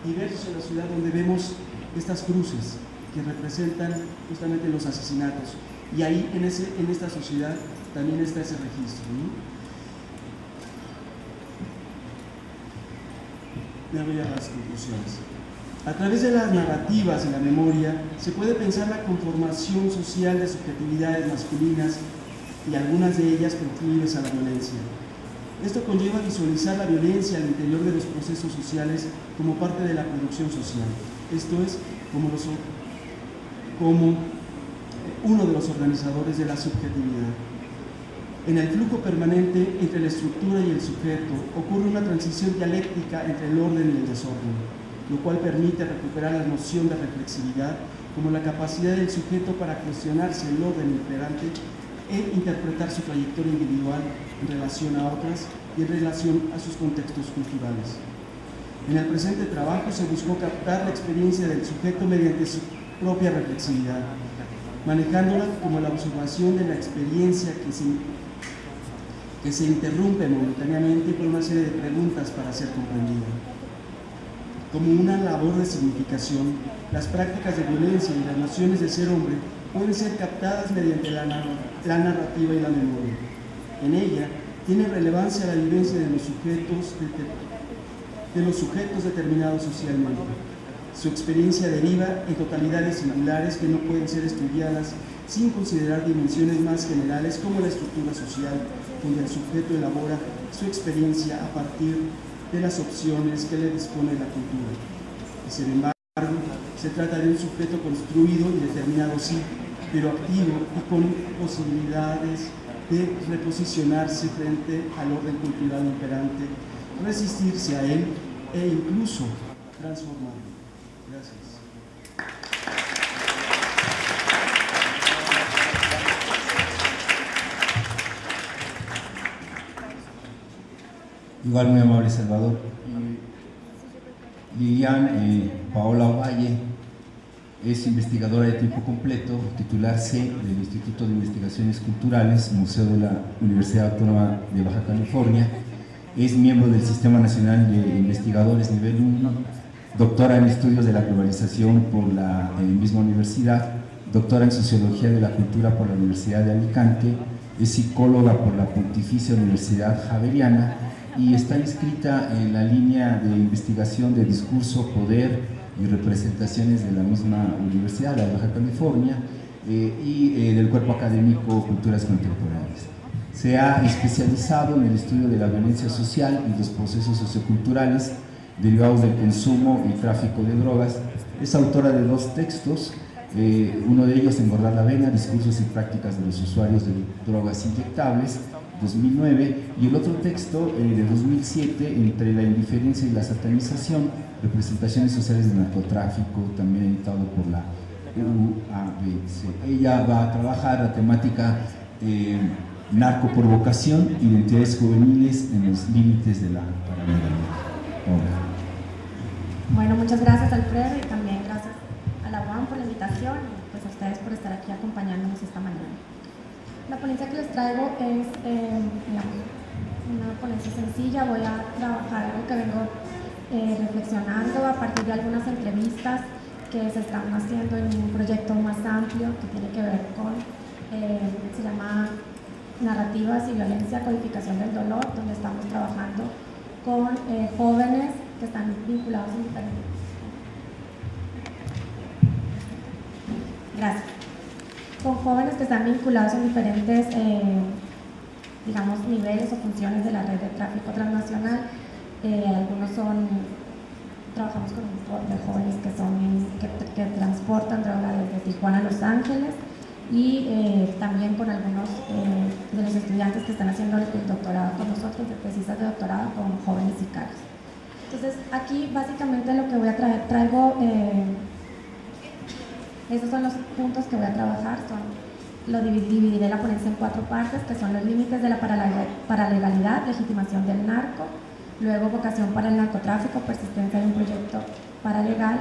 C: diversos en la ciudad donde vemos estas cruces que representan justamente los asesinatos. Y ahí en esta sociedad también está ese registro, ¿no? Me voy a las conclusiones. A través de las narrativas y la memoria se puede pensar la conformación social de subjetividades masculinas y algunas de ellas proclives a la violencia. Esto conlleva visualizar la violencia al interior de los procesos sociales como parte de la producción social. Esto es como uno de los organizadores de la subjetividad. En el flujo permanente entre la estructura y el sujeto ocurre una transición dialéctica entre el orden y el desorden, lo cual permite recuperar la noción de reflexividad como la capacidad del sujeto para cuestionarse el orden imperante e interpretar su trayectoria individual en relación a otras y en relación a sus contextos culturales. En el presente trabajo se buscó captar la experiencia del sujeto mediante su propia reflexividad, manejándola como la observación de la experiencia que se interrumpe momentáneamente por una serie de preguntas para ser comprendida. Como una labor de significación, las prácticas de violencia y las nociones de ser hombre pueden ser captadas mediante la narrativa y la memoria. En ella tiene relevancia la vivencia de los sujetos determinados socialmente. Su experiencia deriva en totalidades singulares que no pueden ser estudiadas sin considerar dimensiones más generales como la estructura social, donde el sujeto elabora su experiencia a partir de las opciones que le dispone la cultura. Y sin embargo, se trata de un sujeto construido y determinado sí, pero activo y con posibilidades de reposicionarse frente al orden cultural imperante, resistirse a él e incluso transformarlo. Gracias.
B: Igual, muy amable Salvador. Lilian Paola Ovalle es investigadora de tiempo completo, titular C del Instituto de Investigaciones Culturales, Museo de la Universidad Autónoma de Baja California. Es miembro del Sistema Nacional de Investigadores Nivel 1, doctora en Estudios de la Globalización por la misma universidad, doctora en Sociología de la Cultura por la Universidad de Alicante, es psicóloga por la Pontificia Universidad Javeriana y está inscrita en la línea de investigación de discurso, poder y representaciones de la misma Universidad de Baja California y del cuerpo académico Culturas Contemporáneas. Se ha especializado en el estudio de la violencia social y los procesos socioculturales derivados del consumo y tráfico de drogas. Es autora de 2 textos, uno de ellos, Engordar la vena, discursos y prácticas de los usuarios de drogas inyectables, 2009, y el otro texto de 2007, Entre la indiferencia y la satanización, representaciones sociales del narcotráfico, también editado por la UABC. Ella va a trabajar la temática narco por vocación, identidades juveniles en los límites de la paralegalidad.
D: Bueno, muchas gracias Alfredo y también gracias a la UAM por la invitación y pues a ustedes por estar aquí acompañándonos esta mañana. La ponencia que les traigo es una ponencia sencilla. Voy a trabajar algo que vengo reflexionando a partir de algunas entrevistas que se están haciendo en un proyecto más amplio que tiene que ver con, se llama Narrativas y Violencia, Codificación del Dolor, donde estamos trabajando con jóvenes que están vinculados en diferentes... Gracias. Con jóvenes que están vinculados en diferentes, digamos, niveles o funciones de la red de tráfico transnacional. Algunos trabajamos con un grupo de jóvenes que transportan droga desde Tijuana a Los Ángeles y también con algunos de los estudiantes que están haciendo el doctorado con nosotros, de pesquisas de doctorado con jóvenes sicarios. Entonces, aquí básicamente lo que voy a traigo esos son los puntos que voy a trabajar, dividiré la ponencia en 4 partes, que son los límites de la paralegalidad, legitimación del narco, luego vocación para el narcotráfico, persistencia de un proyecto paralegal,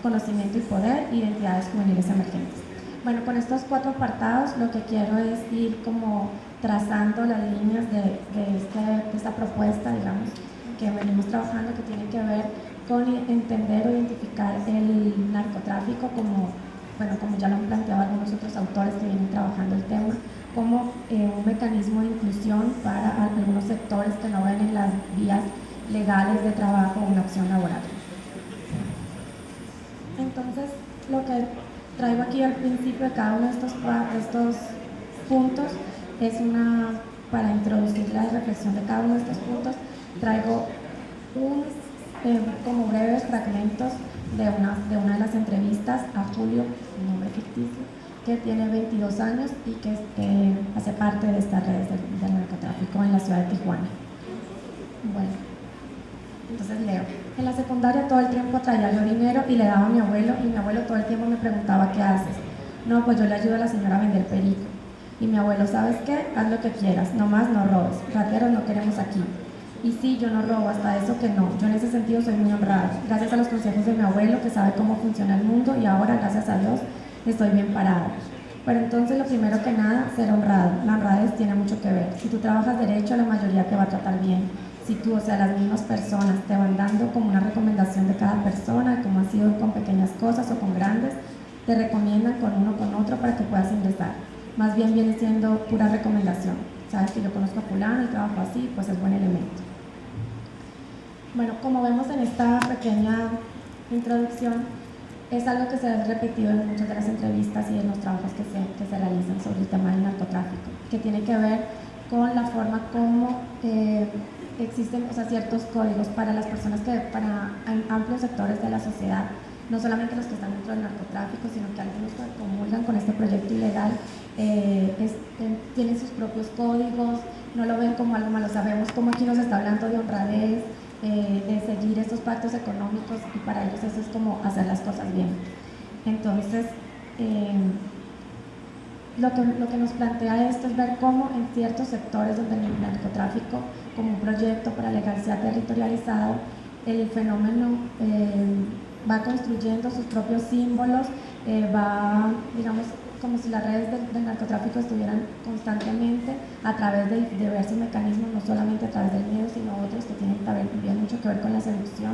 D: conocimiento y poder, identidades juveniles emergentes. Bueno, con estos 4 apartados lo que quiero es ir como trazando las líneas de esta propuesta, digamos, que venimos trabajando, que tiene que ver con entender o identificar el narcotráfico como, bueno, como ya lo han planteado algunos otros autores que vienen trabajando el tema, como un mecanismo de inclusión para algunos sectores que no ven en las vías legales de trabajo una opción laboral. Entonces, lo que traigo aquí al principio de cada uno de estos puntos es para introducir la reflexión de cada uno de estos puntos, traigo como breves fragmentos de una de las entrevistas a Julio, un nombre ficticio, que tiene 22 años y que hace parte de estas redes del narcotráfico en la ciudad de Tijuana. Bueno, entonces leo. En la secundaria todo el tiempo traía yo dinero y le daba a mi abuelo, y mi abuelo todo el tiempo me preguntaba ¿qué haces? No, pues yo le ayudo a la señora a vender perico. Y mi abuelo, ¿sabes qué? Haz lo que quieras, nomás no robes, rateros no queremos aquí. Y sí, yo no robo, hasta eso que no. Yo en ese sentido soy muy honrada. Gracias a los consejos de mi abuelo, que sabe cómo funciona el mundo, y ahora, gracias a Dios, estoy bien parada. Pero entonces lo primero que nada, ser honrado. La honradez tiene mucho que ver. Si tú trabajas derecho, la mayoría te va a tratar bien. Si tú, o sea, las mismas personas te van dando como una recomendación de cada persona, como ha sido con pequeñas cosas o con grandes, te recomiendan con uno con otro para que puedas ingresar. Más bien viene siendo pura recomendación. Sabes que yo conozco a fulano y trabajo así, pues es buen elemento. Bueno, como vemos en esta pequeña introducción, es algo que se ha repetido en muchas de las entrevistas y en los trabajos que se realizan sobre el tema del narcotráfico, que tiene que ver con la forma como existen, o sea, ciertos códigos para las personas para amplios sectores de la sociedad, no solamente los que están dentro del narcotráfico, sino que algunos que comulgan con este proyecto ilegal tienen sus propios códigos, no lo ven como algo malo. Sabemos como aquí nos está hablando de honradez, de seguir estos pactos económicos, y para ellos eso es como hacer las cosas bien. Entonces, lo que nos plantea esto es ver cómo en ciertos sectores donde el narcotráfico, como un proyecto para legal, se ha territorializado, el fenómeno va construyendo sus propios símbolos, va, digamos, como si las redes del narcotráfico estuvieran constantemente a través de diversos mecanismos, no solamente a través del miedo, sino otros que tienen también mucho que ver con la seducción,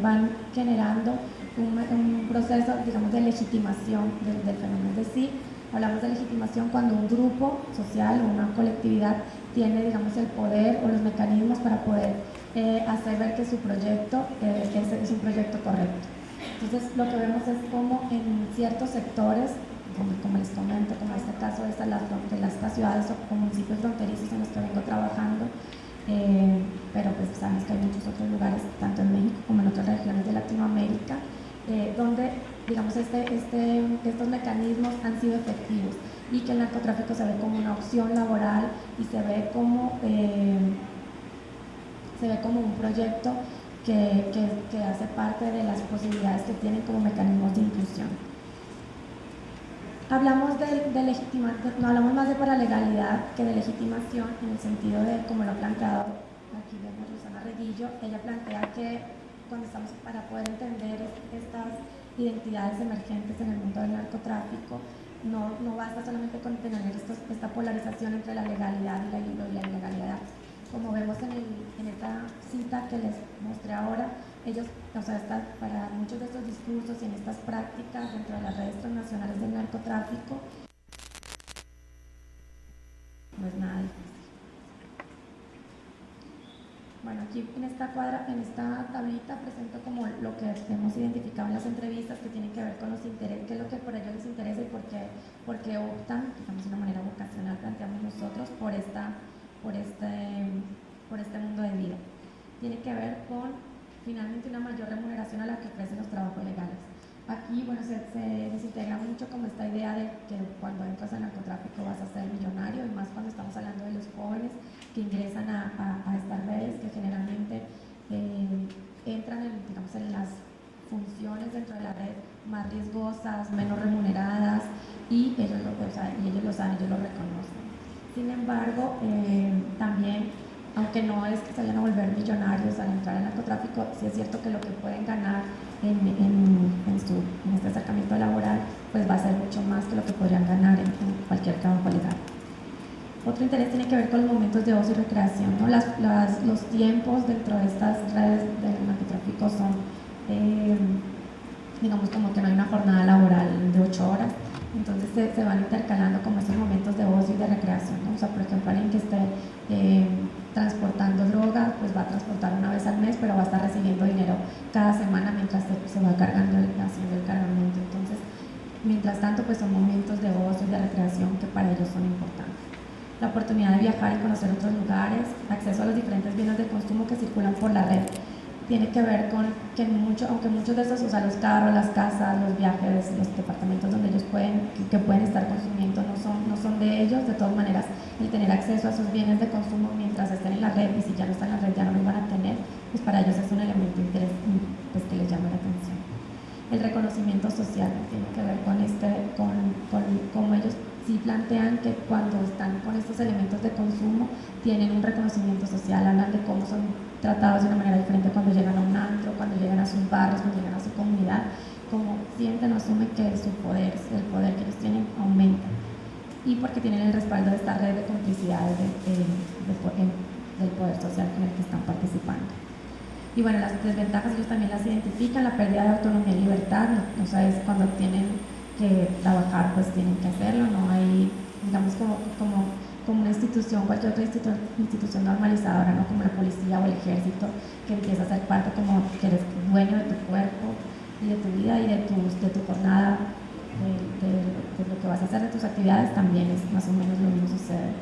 D: van generando un proceso, digamos, de legitimación del fenómeno. Es decir, hablamos de legitimación cuando un grupo social o una colectividad tiene, digamos, el poder o los mecanismos para poder hacer ver que su proyecto es un proyecto correcto. Entonces, lo que vemos es como en ciertos sectores, como les comento, como en este caso de estas ciudades o municipios fronterizos en los que vengo trabajando, pero pues sabemos que hay muchos otros lugares, tanto en México como en otras regiones de Latinoamérica, donde, digamos, estos mecanismos han sido efectivos y que el narcotráfico se ve como una opción laboral y se ve como un proyecto que hace parte de las posibilidades que tienen como mecanismos de inclusión. Hablamos no hablamos más de paralegalidad que de legitimación, en el sentido de, como lo ha planteado aquí vemos Rosana Reguillo, ella plantea que cuando estamos para poder entender estas identidades emergentes en el mundo del narcotráfico, no basta solamente con tener esta polarización entre la legalidad y la ilegalidad. Como vemos en esta cita que les mostré ahora, ellos, o sea, para muchos de estos discursos y en estas prácticas dentro de las redes transnacionales del narcotráfico, no es nada difícil. Bueno, aquí en esta tablita presento como lo que hemos identificado en las entrevistas, que tienen que ver con los intereses, qué es lo que por ellos les interesa y por qué optan, digamos de una manera vocacional, planteamos nosotros, por este mundo de vida. Tiene que ver con finalmente una mayor remuneración a la que ofrecen los trabajos legales. Aquí, bueno, se desintegra mucho como esta idea de que cuando entras al narcotráfico vas a ser millonario, y más cuando estamos hablando de los jóvenes que ingresan a estas redes, que generalmente entran en las funciones dentro de la red más riesgosas, menos remuneradas, y ellos lo saben, ellos lo reconocen. Sin embargo, también, aunque no es que se vayan a volver millonarios al entrar al narcotráfico, sí es cierto que lo que pueden ganar en este acercamiento laboral pues va a ser mucho más que lo que podrían ganar en cualquier trabajo legal. Otro interés tiene que ver con los momentos de ocio y recreación, ¿no? Los tiempos dentro de estas redes del narcotráfico son, digamos, como que no hay una jornada laboral de 8 horas, entonces se van intercalando como estos momentos de ocio y de recreación, ¿no? O sea, por ejemplo, alguien que esté transportando droga, pues va a transportar una vez al mes, pero va a estar recibiendo dinero cada semana mientras se va cargando, haciendo el cargamento. Entonces, mientras tanto, pues son momentos de ocio y de recreación que para ellos son importantes. La oportunidad de viajar y conocer otros lugares, acceso a los diferentes bienes de consumo que circulan por la red. Tiene que ver con que aunque muchos de estos, o sea, los carros, las casas, los viajes, los departamentos donde ellos pueden estar consumiendo no son de ellos, de todas maneras, el tener acceso a sus bienes de consumo mientras estén en la red, y si ya no están en la red ya no lo van a tener, pues para ellos es un elemento de interés, pues, que les llama la atención. El reconocimiento social tiene que ver con cómo ellos sí plantean que cuando están con estos elementos de consumo tienen un reconocimiento social, hablan de cómo son tratados de una manera diferente cuando llegan a un antro, cuando llegan a sus barrios, cuando llegan a su comunidad, como sienten o asumen que su poder, el poder que ellos tienen aumenta, y porque tienen el respaldo de esta red de complicidades del poder social con el que están participando. Y bueno, las desventajas ellos también las identifican: la pérdida de autonomía y libertad, o sea, es cuando tienen que trabajar, pues tienen que hacerlo, no hay, digamos, como una institución, cualquier otra institución normalizadora, ¿no? Como la policía o el ejército, que empieza a ser parte, como que eres dueño de tu cuerpo y de tu vida y de tu jornada, de lo que vas a hacer, de tus actividades. También es más o menos lo mismo sucede.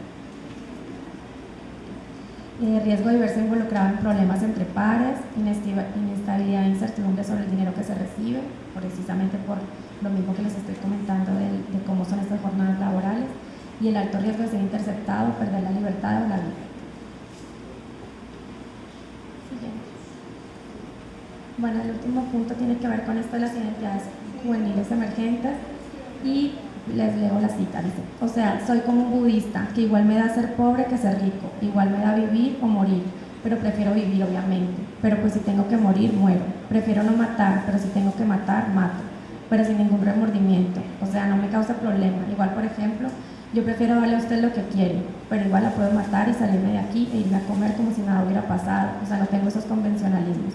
D: Riesgo de verse involucrado en problemas entre pares, inestabilidad e incertidumbre sobre el dinero que se recibe, precisamente por lo mismo que les estoy comentando de cómo son estas jornadas laborales, y el alto riesgo de ser interceptado, perder la libertad o la vida. Siguiente. Bueno, el último punto tiene que ver con esto de las identidades juveniles emergentes, y les leo la cita. Dice: o sea, soy como un budista, que igual me da ser pobre que ser rico, igual me da vivir o morir, pero prefiero vivir, obviamente, pero pues si tengo que morir, muero. Prefiero no matar, pero si tengo que matar, mato, pero sin ningún remordimiento, o sea, no me causa problema. Igual, por ejemplo, yo prefiero darle a usted lo que quiere, pero igual la puedo matar y salirme de aquí e irme a comer como si nada hubiera pasado. O sea, no tengo esos convencionalismos.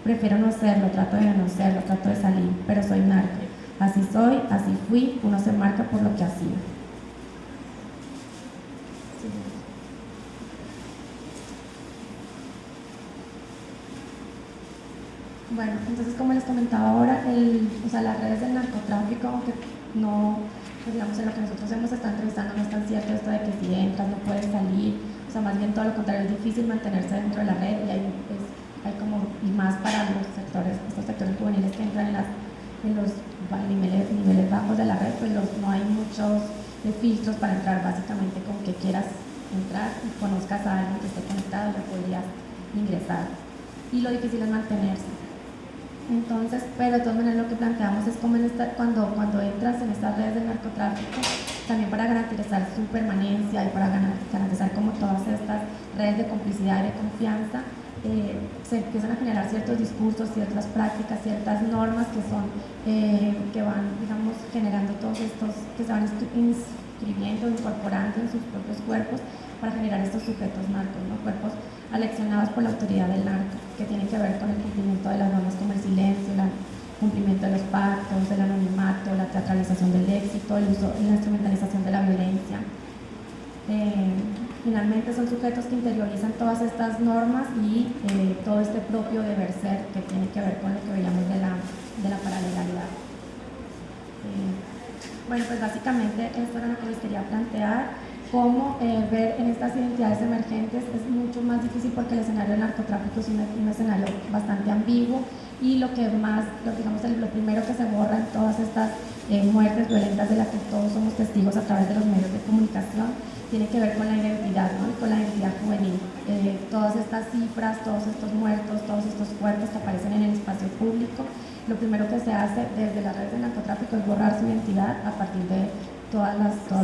D: Prefiero no serlo, trato de no serlo, trato de salir, pero soy narco. Así soy, así fui, uno se marca por lo que hacía. Bueno, entonces, como les comentaba ahora, las redes del narcotráfico, aunque no, pues digamos, en lo que nosotros hemos estado entrevistando, no es tan cierto esto de que si entras no puedes salir. O sea, más bien todo lo contrario, es difícil mantenerse dentro de la red, y hay como, y más para estos sectores juveniles que entran en los niveles bajos de la red, pues no hay muchos filtros para entrar. Básicamente, con que quieras entrar y conozcas a alguien que esté conectado, ya podrías ingresar, y lo difícil es mantenerse. Entonces, pero de todas maneras lo que planteamos es como cuando entras en estas redes de narcotráfico, también para garantizar su permanencia y para garantizar como todas estas redes de complicidad y de confianza, se empiezan a generar ciertos discursos, ciertas prácticas, ciertas normas que van, digamos, generando todos estos, que se van inscribiendo, incorporando en sus propios cuerpos para generar estos sujetos narcos, ¿no? Cuerpos aleccionados por la autoridad del narco, que tienen que ver con el cumplimiento de las normas como el silencio, el cumplimiento de los pactos, el anonimato, la teatralización del éxito, el uso y la instrumentalización de la violencia. Finalmente son sujetos que interiorizan todas estas normas y todo este propio deber ser, que tiene que ver con lo que veíamos de la paralegalidad. Bueno, pues básicamente esto era lo que les quería plantear. Cómo ver en estas identidades emergentes es mucho más difícil, porque el escenario del narcotráfico es un escenario bastante ambiguo, y lo primero que se borra en todas estas muertes violentas de las que todos somos testigos a través de los medios de comunicación tiene que ver con la identidad, ¿no? Y con la identidad juvenil. Todas estas cifras, todos estos muertos, todos estos cuerpos que aparecen en el espacio público, lo primero que se hace desde las redes de narcotráfico es borrar su identidad a partir de todos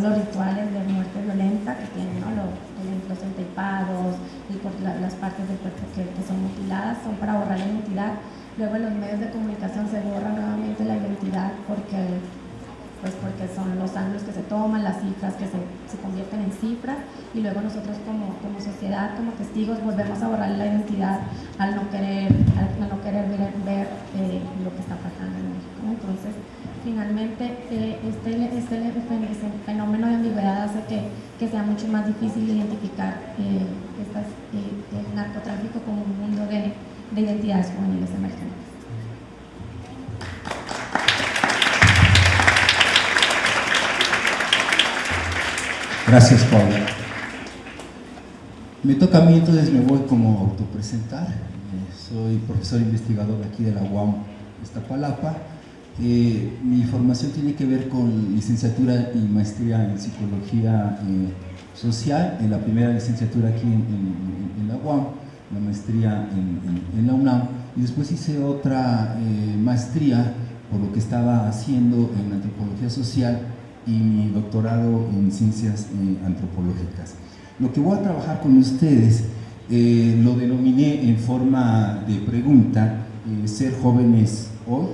D: los rituales de muerte violenta que tienen, ¿no? Los enteipados, las partes del cuerpo que son mutiladas, son para borrar la identidad. Luego en los medios de comunicación se borra nuevamente la identidad porque son los ángulos que se toman, las cifras que se convierten en cifras, y luego nosotros como sociedad, como testigos, volvemos a borrar la identidad al no querer ver lo que está pasando en México, ¿no? Entonces, finalmente, este fenómeno de ambigüedad hace que sea mucho más difícil identificar el narcotráfico como un mundo de identidades juveniles emergentes.
B: Gracias, Paula. Me toca a mí, entonces me voy como a autopresentar. Soy profesor investigador aquí de la UAM Iztapalapa. Mi formación tiene que ver con licenciatura y maestría en psicología social, en la primera licenciatura aquí en la UAM, la maestría en la UNAM, y después hice otra maestría por lo que estaba haciendo en antropología social y mi doctorado en ciencias antropológicas. Lo que voy a trabajar con ustedes lo denominé en forma de pregunta, ser jóvenes hoy,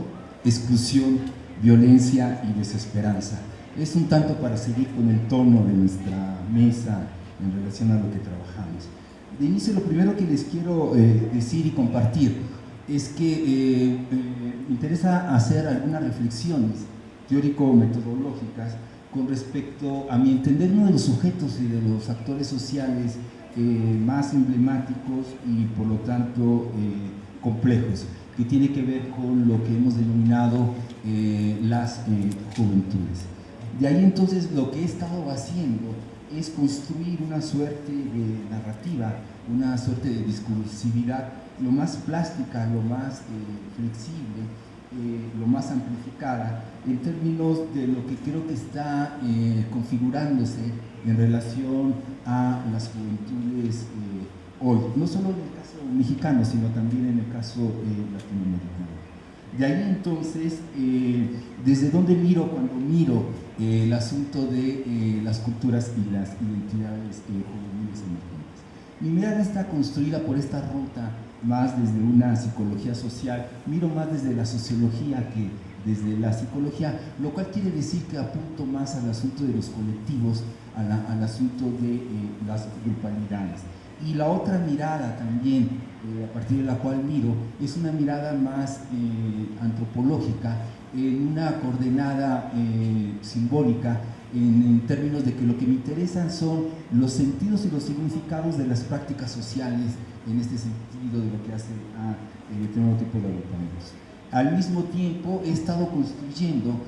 B: exclusión, violencia y desesperanza. Es un tanto para seguir con el tono de nuestra mesa en relación a lo que trabajamos. De inicio, lo primero que les quiero decir y compartir es que me interesa hacer algunas reflexiones teórico-metodológicas con respecto a mi entender uno de los sujetos y de los actores sociales más emblemáticos y por lo tanto complejos, que tiene que ver con lo que hemos denominado las juventudes. De ahí entonces lo que he estado haciendo es construir una suerte de narrativa, una suerte de discursividad lo más plástica, lo más flexible, lo más amplificada en términos de lo que creo que está configurándose en relación a las juventudes hoy, no solo en el caso mexicano, sino también en el caso latinoamericano. De ahí entonces, ¿desde dónde miro cuando miro el asunto de las culturas y las identidades juveniles emergentes? Mi mirada está construida por esta ruta más desde una psicología social, miro más desde la sociología que desde la psicología, lo cual quiere decir que apunto más al asunto de los colectivos, al asunto de las grupalidades. Y la otra mirada también, a partir de la cual miro, es una mirada más antropológica, en una coordenada simbólica, en términos de que lo que me interesan son los sentidos y los significados de las prácticas sociales, en este sentido de lo que hace a determinado tipo de agrupamientos. Al mismo tiempo he estado construyendo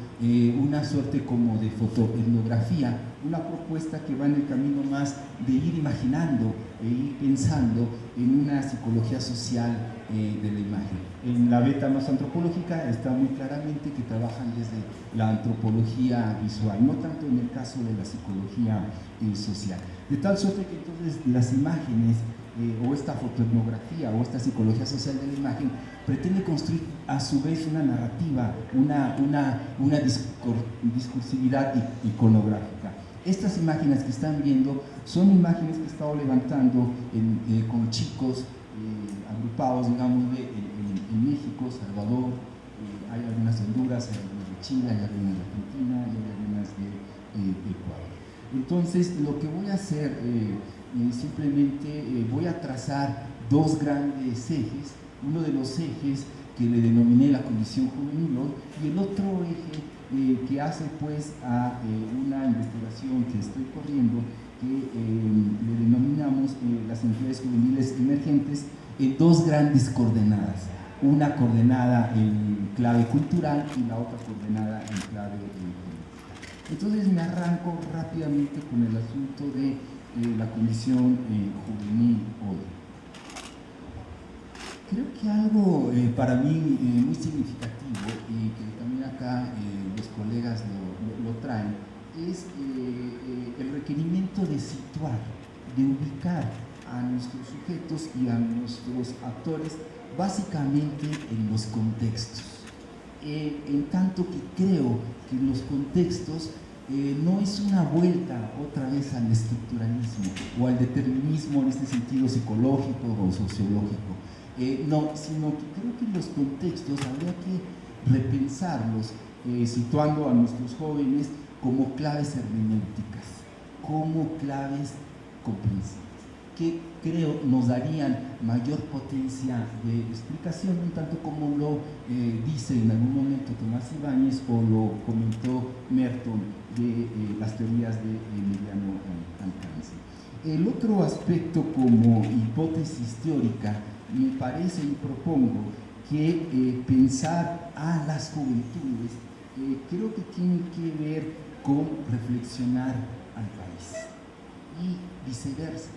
B: una suerte como de fotoetnografía, una propuesta que va en el camino más de ir imaginando e ir pensando en una psicología social de la imagen. En la beta más antropológica está muy claramente que trabajan desde la antropología visual, no tanto en el caso de la psicología social. De tal suerte que entonces las imágenes o esta fotoetnografía o esta psicología social de la imagen pretende construir a su vez una narrativa, una discursividad iconográfica. Estas imágenes que están viendo son imágenes que he estado levantando con chicos agrupados, digamos, en México, Salvador, hay algunas de Honduras, hay algunas de Chile, hay algunas de Argentina, hay algunas de Ecuador. Entonces, lo que voy a hacer simplemente voy a trazar dos grandes ejes, uno de los ejes que le denominé la condición juvenil y el otro eje que hace pues a una investigación que estoy corriendo que le denominamos las entidades juveniles emergentes en dos grandes coordenadas, una coordenada en clave cultural y la otra coordenada en clave política. Entonces me arranco rápidamente con el asunto de la condición juvenil hoy. Creo que algo para mí muy significativo y que también acá los colegas lo traen es el requerimiento de situar, de ubicar a nuestros sujetos y a nuestros actores básicamente en los contextos. En tanto que creo que los contextos no es una vuelta otra vez al estructuralismo o al determinismo en este sentido psicológico o sociológico, no, sino que creo que los contextos habría que repensarlos situando a nuestros jóvenes como claves hermenéuticas, como claves comprensivas, que creo nos darían mayor potencia de explicación, un tanto como lo dice en algún momento Tomás Ibáñez o lo comentó Merton de las teorías de mediano alcance. El otro aspecto como hipótesis teórica me parece y propongo que pensar a las juventudes creo que tiene que ver con reflexionar al país y viceversa.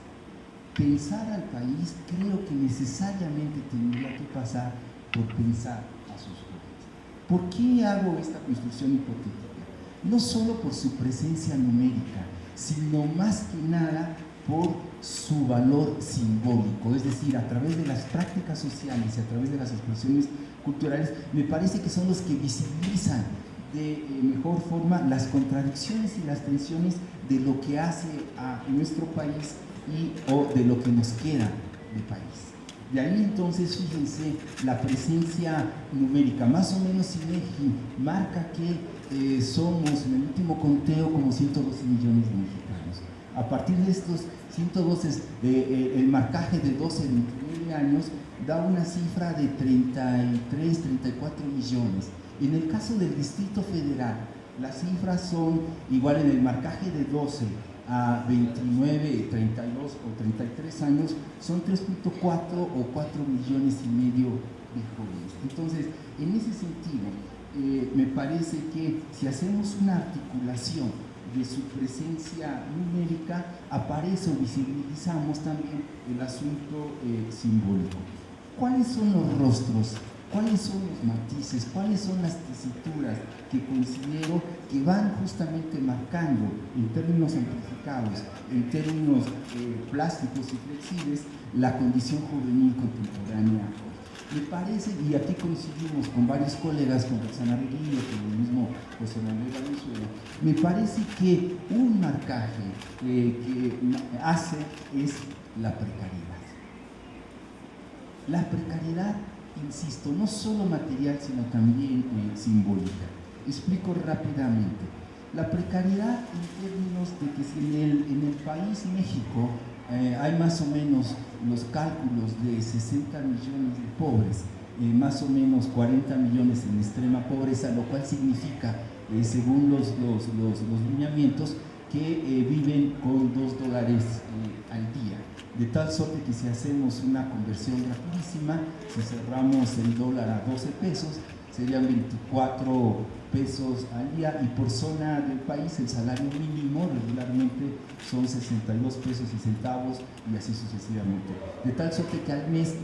B: Pensar al país creo que necesariamente tendría que pasar por pensar a sus jóvenes. ¿Por qué hago esta construcción hipotética? No solo por su presencia numérica, sino más que nada por su valor simbólico, es decir, a través de las prácticas sociales y a través de las expresiones culturales, me parece que son los que visibilizan de mejor forma las contradicciones y las tensiones de lo que hace a nuestro país o de lo que nos queda de país. De ahí entonces, fíjense, la presencia numérica, más o menos INEGI marca que somos en el último conteo como 112 millones de mexicanos. A partir de estos 112, el marcaje de 12 a 29 años da una cifra de 33, 34 millones. En el caso del Distrito Federal, las cifras son igual en el marcaje de 12 a 29, 32 o 33 años, son 3.4 o 4 millones y medio de jóvenes. Entonces, en ese sentido, me parece que si hacemos una articulación de su presencia numérica, aparece o visibilizamos también el asunto simbólico. ¿Cuáles son los rostros? ¿Cuáles son los matices? ¿Cuáles son las tesituras que considero que van justamente marcando en términos amplificados, en términos plásticos y flexibles, la condición juvenil contemporánea? Me parece, y aquí coincidimos con varios colegas, con Roxana Reguillo, con el mismo José Manuel Valenzuela, me parece que un marcaje que hace es la precariedad. La precariedad, insisto, no solo material, sino también simbólica. Explico rápidamente. La precariedad en términos de que si en el país México hay más o menos los cálculos de 60 millones de pobres, más o menos 40 millones en extrema pobreza, lo cual significa, según los lineamientos, que viven con $2 al día. De tal suerte que si hacemos una conversión rapidísima, si cerramos el dólar a 12 pesos, serían 24 pesos al día, y por zona del país el salario mínimo regularmente son 62 pesos y centavos, y así sucesivamente. De tal suerte que al mes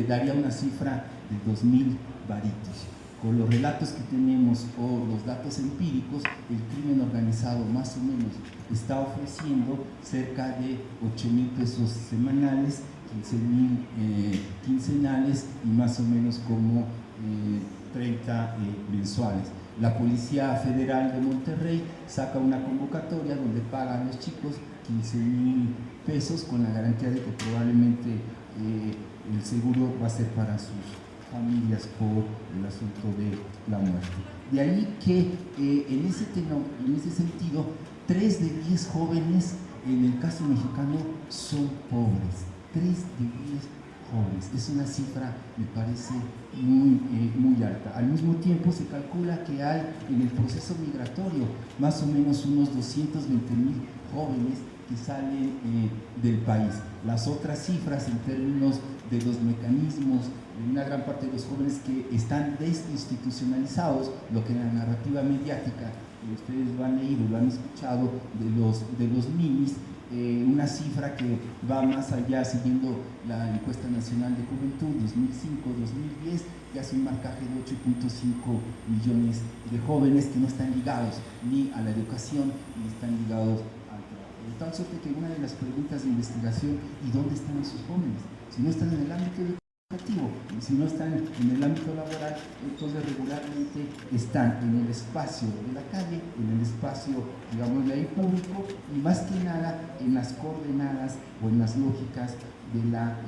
B: daría una cifra de 2,000 varitos. Con los relatos que tenemos o los datos empíricos, el crimen organizado más o menos está ofreciendo cerca de 8,000 pesos semanales, 15,000 quincenales y más o menos como 30 mensuales. La Policía Federal de Monterrey saca una convocatoria donde pagan a los chicos 15,000 pesos con la garantía de que probablemente el seguro va a ser para sus familias por el asunto de la muerte. De ahí que en ese sentido, 3 de 10 jóvenes en el caso mexicano son pobres. 3 de 10 jóvenes. Es una cifra, me parece, muy alta. Al mismo tiempo se calcula que hay en el proceso migratorio más o menos unos 220,000 jóvenes que salen del país. Las otras cifras en términos de los mecanismos, de una gran parte de los jóvenes que están desinstitucionalizados, lo que en la narrativa mediática, ustedes lo han leído, lo han escuchado, de los ninis, una cifra que va más allá, siguiendo la encuesta nacional de juventud 2005-2010, que hace un marcaje de 8.5 millones de jóvenes que no están ligados ni a la educación ni están ligados al trabajo. De tal suerte que una de las preguntas de investigación: ¿y dónde están esos jóvenes? Si no están en el ámbito educativo, y si no están en el ámbito laboral, entonces regularmente están en el espacio de la calle, en el espacio, digamos, de ahí público, y más que nada en las coordenadas o en las lógicas de la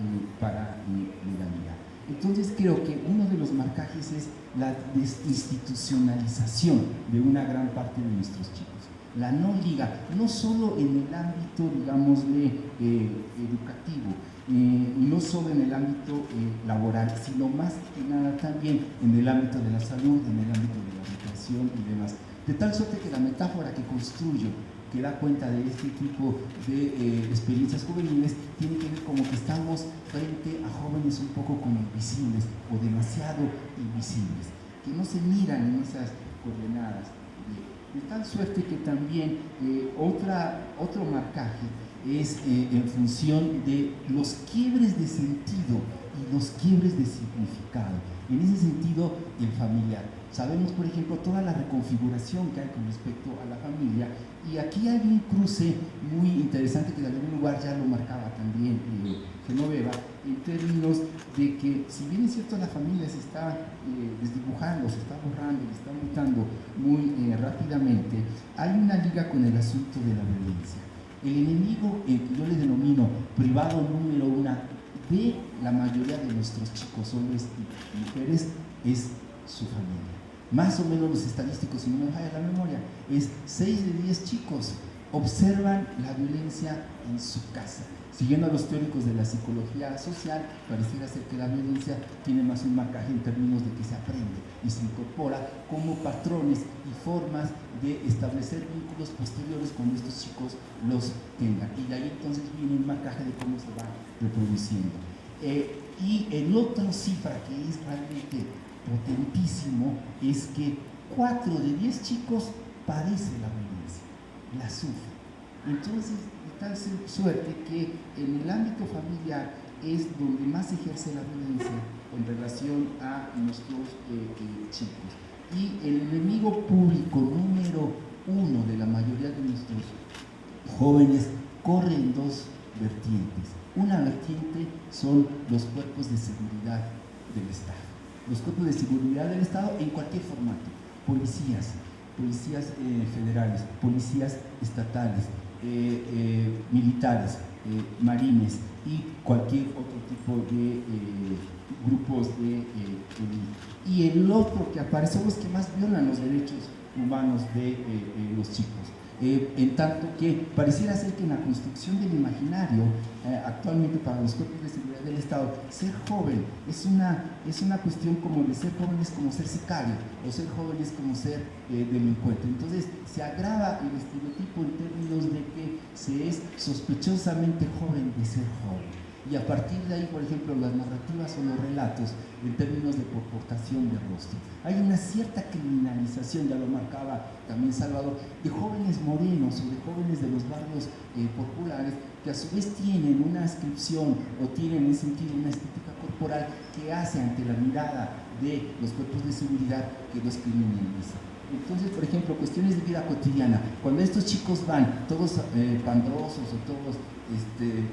B: paralegalidad. Entonces creo que uno de los marcajes es la desinstitucionalización de una gran parte de nuestros chicos. La no liga, no solo en el ámbito, digamos, educativo, no solo en el ámbito laboral, sino más que nada también en el ámbito de la salud, en el ámbito de la educación y demás. De tal suerte que la metáfora que construyo, que da cuenta de este tipo de experiencias juveniles, tiene que ver como que estamos frente a jóvenes un poco como invisibles o demasiado invisibles, que no se miran en esas coordenadas. De tal suerte que también otro marcaje es en función de los quiebres de sentido y los quiebres de significado. En ese sentido, el familiar. Sabemos, por ejemplo, toda la reconfiguración que hay con respecto a la familia, y aquí hay un cruce muy interesante que de algún lugar ya lo marcaba también Genoveva, en términos de que, si bien es cierto, la familia se está desdibujando, se está borrando, se está mutando muy rápidamente, hay una liga con el asunto de la violencia. El enemigo, yo le denomino privado número 1 de
E: la mayoría de nuestros chicos, hombres y mujeres, es su familia. Más o menos los estadísticos, si no me falla la memoria, es 6 de 10 chicos observan la violencia en su casa. Siguiendo a los teóricos de la psicología social, pareciera ser que la violencia tiene más un marcaje en términos de que se aprende y se incorpora como patrones y formas de establecer vínculos posteriores cuando estos chicos los tengan. Y de ahí entonces viene un marcaje de cómo se va reproduciendo. Y el otro cifra que es realmente potentísimo es que 4 de 10 chicos padecen la violencia, la sufren. Entonces, tal suerte que en el ámbito familiar es donde más se ejerce la violencia en relación a nuestros chicos. Y el enemigo público número 1 de la mayoría de nuestros jóvenes corre en 2 vertientes. Una vertiente son los cuerpos de seguridad del Estado. Los cuerpos de seguridad del Estado en cualquier formato. Policías federales, policías estatales, militares, marines y cualquier otro tipo de grupos de y el otro que aparece son los que más violan los derechos humanos de los chicos. En tanto que pareciera ser que en la construcción del imaginario actualmente para los cuerpos de seguridad del Estado, ser joven es una cuestión como de ser joven es como ser sicario, o ser joven es como ser delincuente. Entonces se agrava el estereotipo en términos de que se es sospechosamente joven de ser joven. Y a partir de ahí, por ejemplo, las narrativas o los relatos en términos de portación de rostro. Hay una cierta criminalización, ya lo marcaba también Salvador, de jóvenes morenos o de jóvenes de los barrios populares que a su vez tienen una ascripción o tienen en ese sentido una estética corporal que hace ante la mirada de los cuerpos de seguridad que los criminaliza. Entonces, por ejemplo, cuestiones de vida cotidiana, cuando estos chicos van todos pandrosos o todos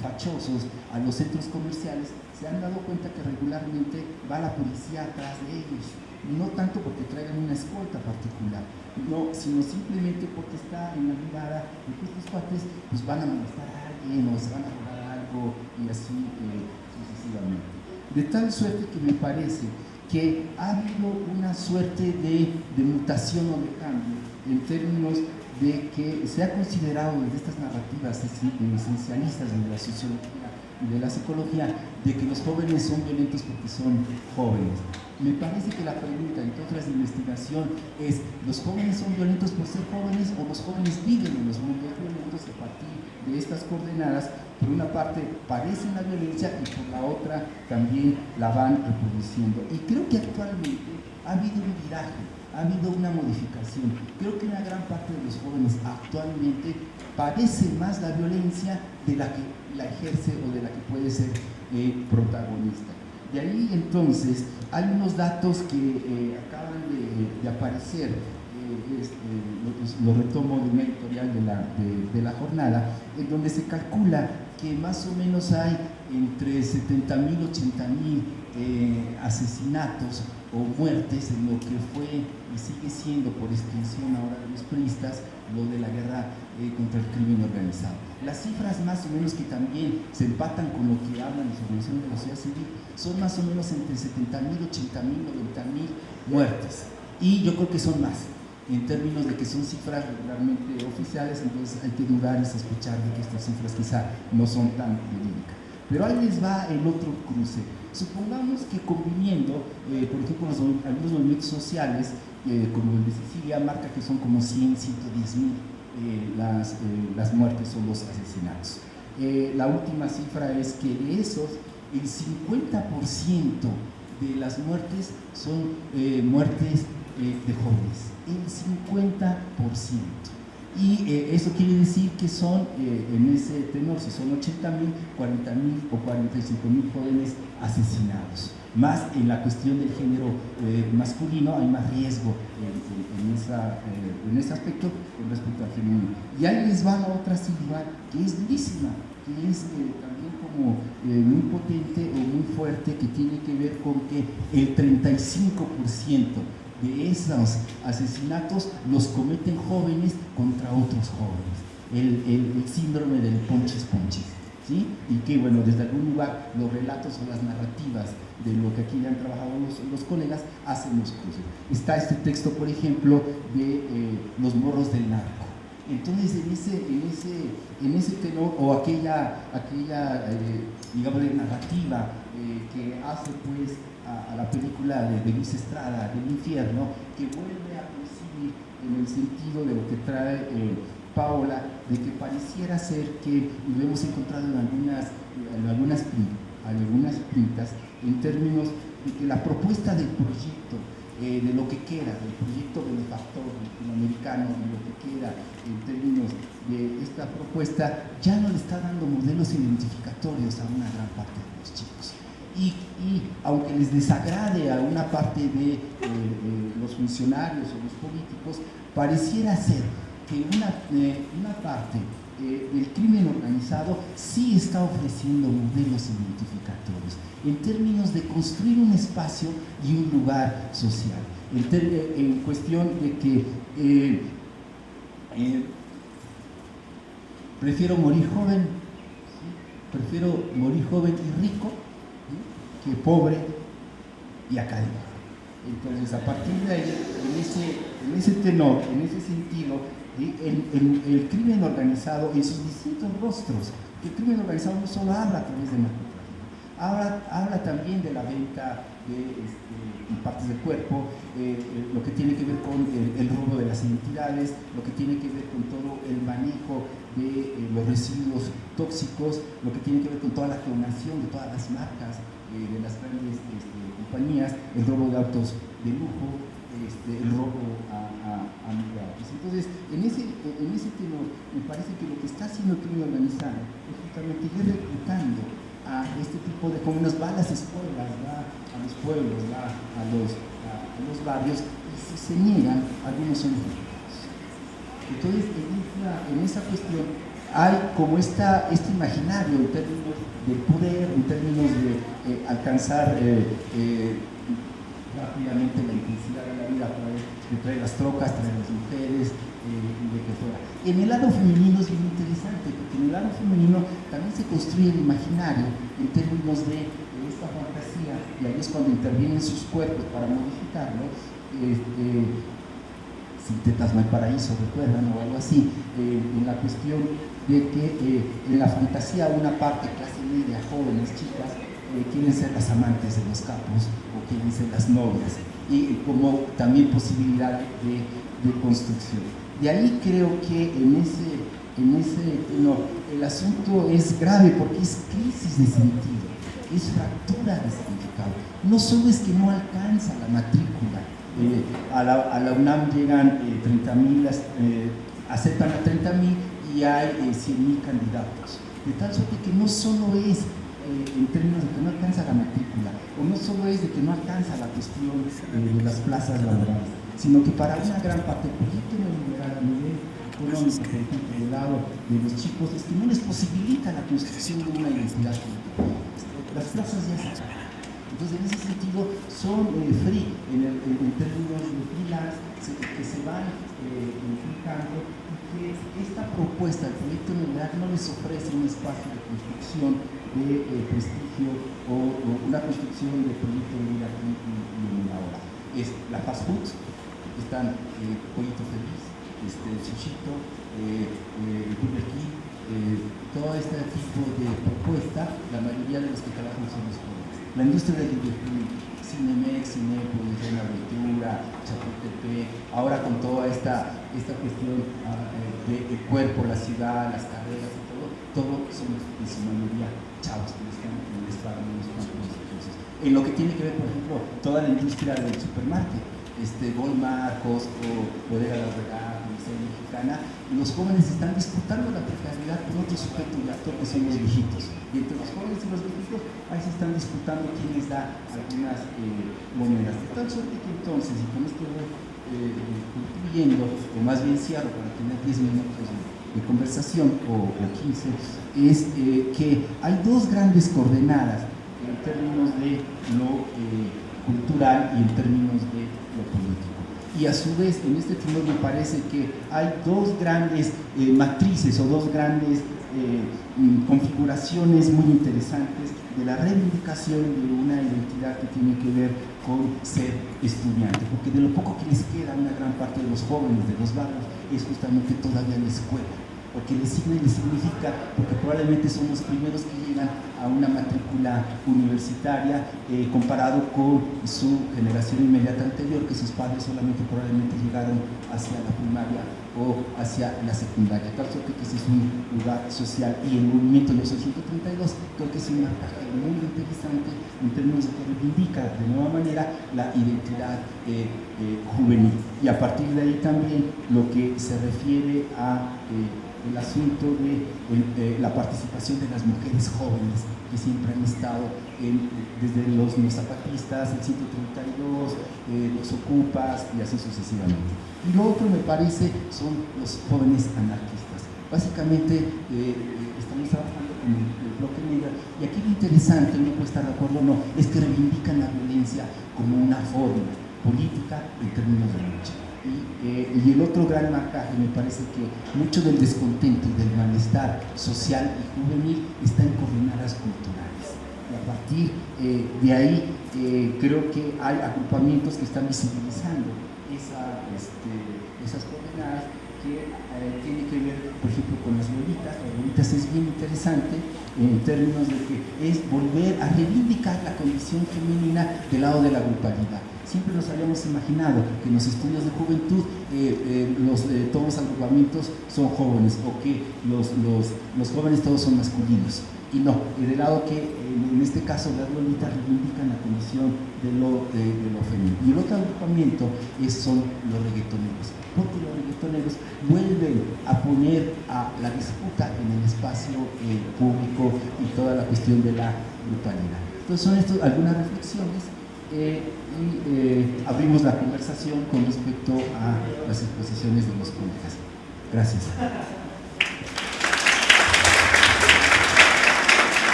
E: fachosos a los centros comerciales, se han dado cuenta que regularmente va la policía atrás de ellos, no tanto porque traigan una escolta particular, no, sino simplemente porque está en la mirada de que estos cuates pues van a molestar a alguien o se van a robar algo y así sucesivamente. De tal suerte que me parece que ha habido una suerte de mutación o de cambio en términos de que se ha considerado desde estas narrativas esencialistas de la sociología y de la psicología de que los jóvenes son violentos porque son jóvenes. Me parece que la pregunta, entre otras de investigación, es ¿los jóvenes son violentos por ser jóvenes o los jóvenes viven en los mundos violentos? A partir de estas coordenadas, por una parte padecen la violencia y por la otra también la van reproduciendo. Y creo que actualmente ha habido un viraje, ha habido una modificación. Creo que una gran parte de los jóvenes actualmente padece más la violencia de la que la ejerce o de la que puede ser protagonista. De ahí entonces hay unos datos que acaban de aparecer, lo retomo de una editorial de la jornada, en donde se calcula que más o menos hay entre 70.000 y 80.000 asesinatos o muertes en lo que fue y sigue siendo por extensión ahora de los priistas lo de la guerra contra el crimen organizado. Las cifras más o menos que también se empatan con lo que hablan las organizaciones de la sociedad civil son más o menos entre 70.000, 80.000, 90.000 muertes, y yo creo que son más en términos de que son cifras regularmente oficiales, entonces hay que dudar y sospechar de que estas cifras quizá no son tan verídicas. Pero ahí les va el otro cruce. Supongamos que conviviendo, por ejemplo, algunos movimientos sociales, como el de Sicilia, marca que son como 100, 110.000 las muertes o los asesinatos. La última cifra es que de esos, el 50% de las muertes son muertes de jóvenes, el 50%. Y eso quiere decir que son, en ese tenor, si son 80.000, 40.000 o 45.000 jóvenes asesinados. Más en la cuestión del género masculino hay más riesgo en ese aspecto con respecto al femenino. Y ahí les va la otra cifra que es durísima, que es también como muy potente o muy fuerte, que tiene que ver con que el 35% de esos asesinatos los cometen jóvenes contra otros jóvenes. El síndrome del ponches ponches. ¿sí? Y que, bueno, desde algún lugar los relatos o las narrativas de lo que aquí han trabajado los colegas hacen los cruces. Está este texto, por ejemplo, de Los morros del narco. Entonces, en ese tenor, o aquella digamos, narrativa que hace pues a la película de Luis Estrada, del infierno, que vuelve a coincidir en el sentido de lo que trae Paola, de que pareciera ser que lo hemos encontrado en algunas pintas, en términos de que la propuesta del proyecto, de lo que queda, del proyecto benefactor latinoamericano, de lo que queda en términos de esta propuesta, ya no le está dando modelos identificatorios a una gran parte de los chicos. Y aunque les desagrade a una parte de los funcionarios o los políticos, pareciera ser que una parte del crimen organizado sí está ofreciendo modelos identificatorios en términos de construir un espacio y un lugar social, en cuestión de que prefiero morir joven, ¿sí? Prefiero morir joven y rico, ¿sí? Que pobre y académico. Entonces, a partir de ahí, en ese tenor, en ese sentido, el crimen organizado en sus distintos rostros, el crimen organizado no solo habla a través de narcotráfico, habla también de la venta de partes del cuerpo, lo que tiene que ver con el robo de las identidades, lo que tiene que ver con todo el manejo de los residuos tóxicos, lo que tiene que ver con toda la clonación de todas las marcas de las grandes compañías, el robo de autos de lujo, el robo a migrantes. Entonces, en ese tenor, me parece que lo que está haciendo el crimen organizado es justamente ir reclutando a este tipo de jóvenes, va a las escuelas, va a los pueblos, va a los barrios, y si se niegan, algunos son ejecutados. Entonces, en esa cuestión hay como este imaginario en términos del poder, en términos de alcanzar rápidamente la intensidad de la vida a través de traer las trocas, traer las mujeres y de que fuera. En el lado femenino es bien interesante, porque en el lado femenino también se construye el imaginario en términos de esta fantasía, y ahí es cuando intervienen sus cuerpos para modificarlo. Sin tetas no hay paraíso, recuerdan, o algo así, en la cuestión de que en la fantasía una parte clase media, jóvenes, chicas, quieren ser las amantes de los capos o quieren ser las novias, y como también posibilidad de construcción. De ahí creo que en ese tenor el asunto es grave, porque es crisis de sentido, es fractura de significado. No solo es que no alcanza la matrícula, a la UNAM llegan 30.000, aceptan a 30.000 y hay 100.000 candidatos, de tal suerte que no solo es en términos de que no alcanza la matrícula, o no solo es de que no alcanza la cuestión de las plazas laborales, sino que para una gran parte del proyecto neoliberal a nivel económico, por ejemplo, del lado de los chicos, es que no les posibilita la construcción de una identidad política. Las plazas ya se acaban. Entonces, en ese sentido, son free, en términos de freelance, que se van implicando, y que esta propuesta, el proyecto neoliberal, no les ofrece un espacio de construcción de prestigio o una construcción de proyecto de vida aquí y en ahora. Es la fast food, están Pollito Feliz, Chuchito, Burger King, todo este tipo de propuesta, la mayoría de los que trabajan son los jóvenes. La industria del videoclip, Cinemex, Cinépolis, Reina Aventura, Chapultepec, ahora con toda esta cuestión del cuerpo, la ciudad, las carreras y todo son en su mayoría chavos que les pagan unos cuantos recursos. En lo que tiene que ver, por ejemplo, toda la industria del supermarket, Walmart, Costco, Bodega La Horrera, Comercial Mexicana, los jóvenes están disputando la precariedad con otro sujeto y actor que son los viejitos. Y entre los jóvenes y los viejitos, ahí se están disputando quién les da algunas monedas. De tal suerte que entonces, y con esto voy concluyendo, o más bien cierro para tener 10 minutos de conversación, o 15, es que hay dos grandes coordenadas en términos de lo cultural y en términos de lo político. Y a su vez, en este tenor me parece que hay dos grandes matrices o dos grandes configuraciones muy interesantes de la reivindicación de una identidad que tiene que ver con ser estudiante, porque de lo poco que les queda a una gran parte de los jóvenes de los barrios es justamente todavía la escuela, porque les significa, porque probablemente son los primeros que llegan a una matrícula universitaria comparado con su generación inmediata anterior, que sus padres solamente probablemente llegaron hacia la primaria o hacia la secundaria. Tal suerte que ese es un lugar social, y el movimiento de los 832 creo que es un marcaje muy interesante en términos de que reivindica de nueva manera la identidad juvenil, y a partir de ahí también lo que se refiere a el asunto de la participación de las mujeres jóvenes que siempre han estado desde los zapatistas, el 132, los ocupas y así sucesivamente. Y lo otro me parece son los jóvenes anarquistas. Básicamente estamos trabajando con el bloque negro, y aquí lo interesante, uno puede estar de acuerdo o no, es que reivindican la violencia como una forma política en términos de lucha. Y el otro gran marcaje, me parece que mucho del descontento y del malestar social y juvenil está en coordenadas culturales. Y a partir de ahí creo que hay agrupamientos que están visibilizando esas coordenadas que tiene que ver, por ejemplo, con las bolitas. Las bolitas es bien interesante en términos de que es volver a reivindicar la condición femenina del lado de la grupalidad. Siempre nos habíamos imaginado que en los estudios de juventud todos los agrupamientos son jóvenes, o que los jóvenes todos son masculinos. Y no, del lado que en este caso las bolitas reivindican la condición de lo femenino. Y el otro agrupamiento son los reggaetoneros, porque los reggaetoneros vuelven a poner a la disputa en el espacio público y toda la cuestión de la grupalidad. Entonces son estas algunas reflexiones. Abrimos la conversación con respecto a las exposiciones de los colegas. Gracias.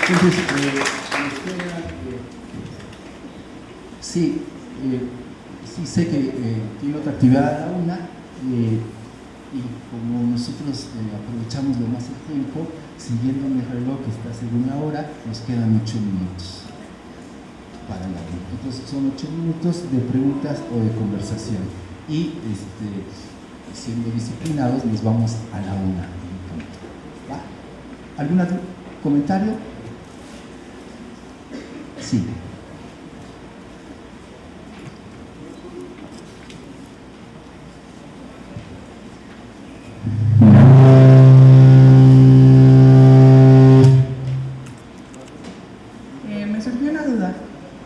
E: Entonces, sí sé que tiene otra actividad a la una, y como nosotros aprovechamos lo más el tiempo, siguiendo mi reloj que está según la hora, nos quedan 8 minutos para la una. Entonces son 8 minutos de preguntas o de conversación, y siendo disciplinados nos vamos a la una. ¿Va? ¿Algún comentario? Sí.
F: Me surgió una duda.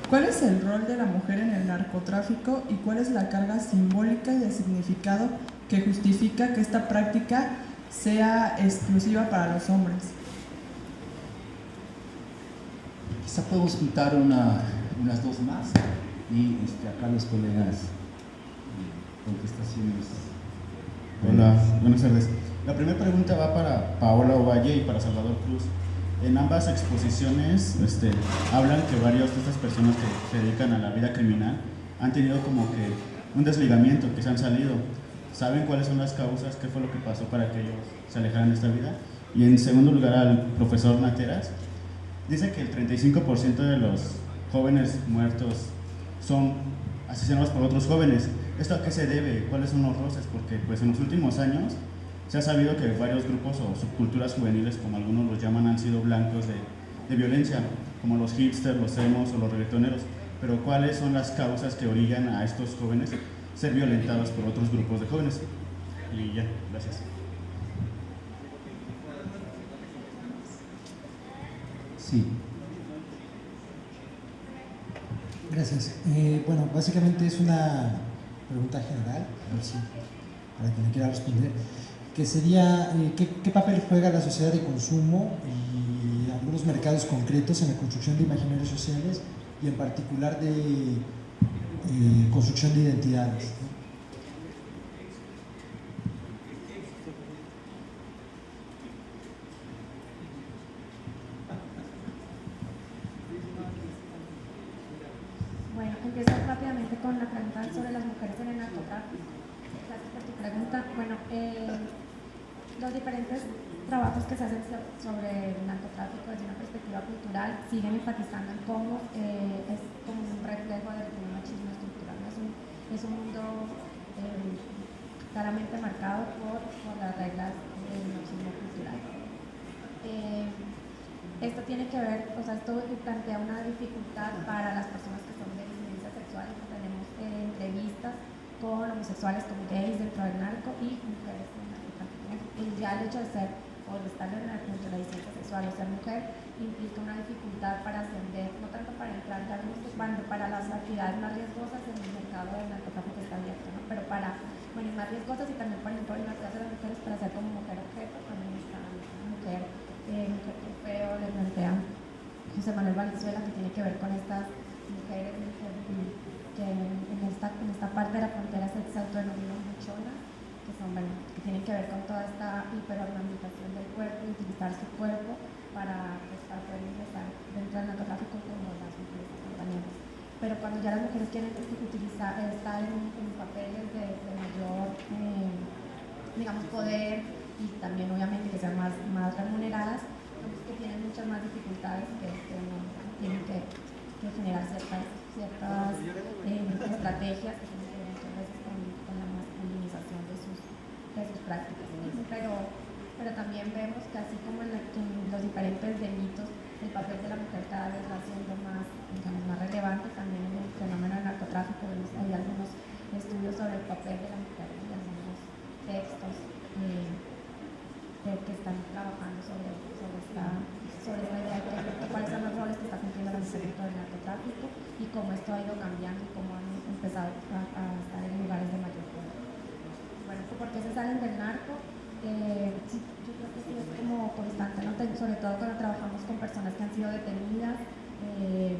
F: ¿Cuál es el rol de la mujer en el narcotráfico y cuál es la carga simbólica y de significado que justifica que esta práctica sea exclusiva para los hombres?
E: Quizá podemos juntar unas dos más, y acá los colegas contestaciones.
G: Hola, buenas tardes. La primera pregunta va para Paola Ovalle y para Salvador Cruz. En ambas exposiciones hablan que varias de estas personas que se dedican a la vida criminal han tenido como que un desligamiento, que se han salido. ¿Saben cuáles son las causas? ¿Qué fue lo que pasó para que ellos se alejaran de esta vida? Y en segundo lugar, al profesor Nateras. Dice que el 35% de los jóvenes muertos son asesinados por otros jóvenes. ¿Esto a qué se debe? ¿Cuáles son los roces? Porque pues en los últimos años se ha sabido que varios grupos o subculturas juveniles, como algunos los llaman, han sido blancos de violencia, como los hipsters, los emos o los reggaetoneros. Pero ¿cuáles son las causas que orillan a estos jóvenes ser violentados por otros grupos de jóvenes? Y ya, gracias.
E: Sí.
H: Gracias. Bueno, básicamente es una pregunta general, a ver si para quien le quiera responder, que sería ¿qué papel juega la sociedad de consumo y algunos mercados concretos en la construcción de imaginarios sociales y en particular de construcción de identidades, ¿no?
D: Bueno, empiezo rápidamente con la pregunta sobre las mujeres en el narcotráfico. Gracias por tu pregunta. Bueno, los diferentes trabajos que se hacen sobre el narcotráfico desde una perspectiva cultural siguen enfatizando en cómo es como un reflejo del machismo estructural. Es un mundo claramente marcado por las reglas del machismo cultural. Esto tiene que ver, o sea, esto plantea una dificultad para las personas que son de disidencia sexual. Tenemos entrevistas con homosexuales como gays dentro del narco y mujeres en el narcotráfico. Ya el hecho de ser o de estar dentro de la disidencia sexual o ser mujer implica una dificultad para ascender, no tanto para entrar, ya vimos que cuando para las actividades más riesgosas en el mercado del narcotráfico está abierto, ¿no? Pero para, bueno, más riesgosas y también, por ejemplo, en las clases de las mujeres para ser como mujer objeto, también está mujer trofeo, le plantea José Manuel Valenzuela, que tiene que ver con estas mujeres que en esta parte de la frontera se autodenominan buchonas, que son, bueno, que tienen que ver con toda esta hiperornamentación del cuerpo y utilizar su cuerpo para poder ingresar dentro del narcotráfico como las mujeres compañeras. Pero cuando ya las mujeres quieren utilizar, estar en papeles de mayor, digamos, poder y también obviamente que sean más remuneradas, que tienen muchas más dificultades que tienen que generar ciertas estrategias que tienen que ver muchas veces con la masculinización de sus prácticas. Pero también vemos que así como en los diferentes delitos el papel de la mujer cada vez va siendo más, digamos, más relevante, también en el fenómeno del narcotráfico hay algunos estudios sobre el papel de la mujer y algunos textos que están trabajando sobre la idea de cuáles son los roles que está cumpliendo la mujer dentro del narcotráfico y cómo esto ha ido cambiando y cómo han empezado a estar en lugares de mayor poder. Bueno, ¿por qué se salen del narco? Sí, yo creo que sí es como constante, ¿no? Sobre todo cuando trabajamos con personas que han sido detenidas, que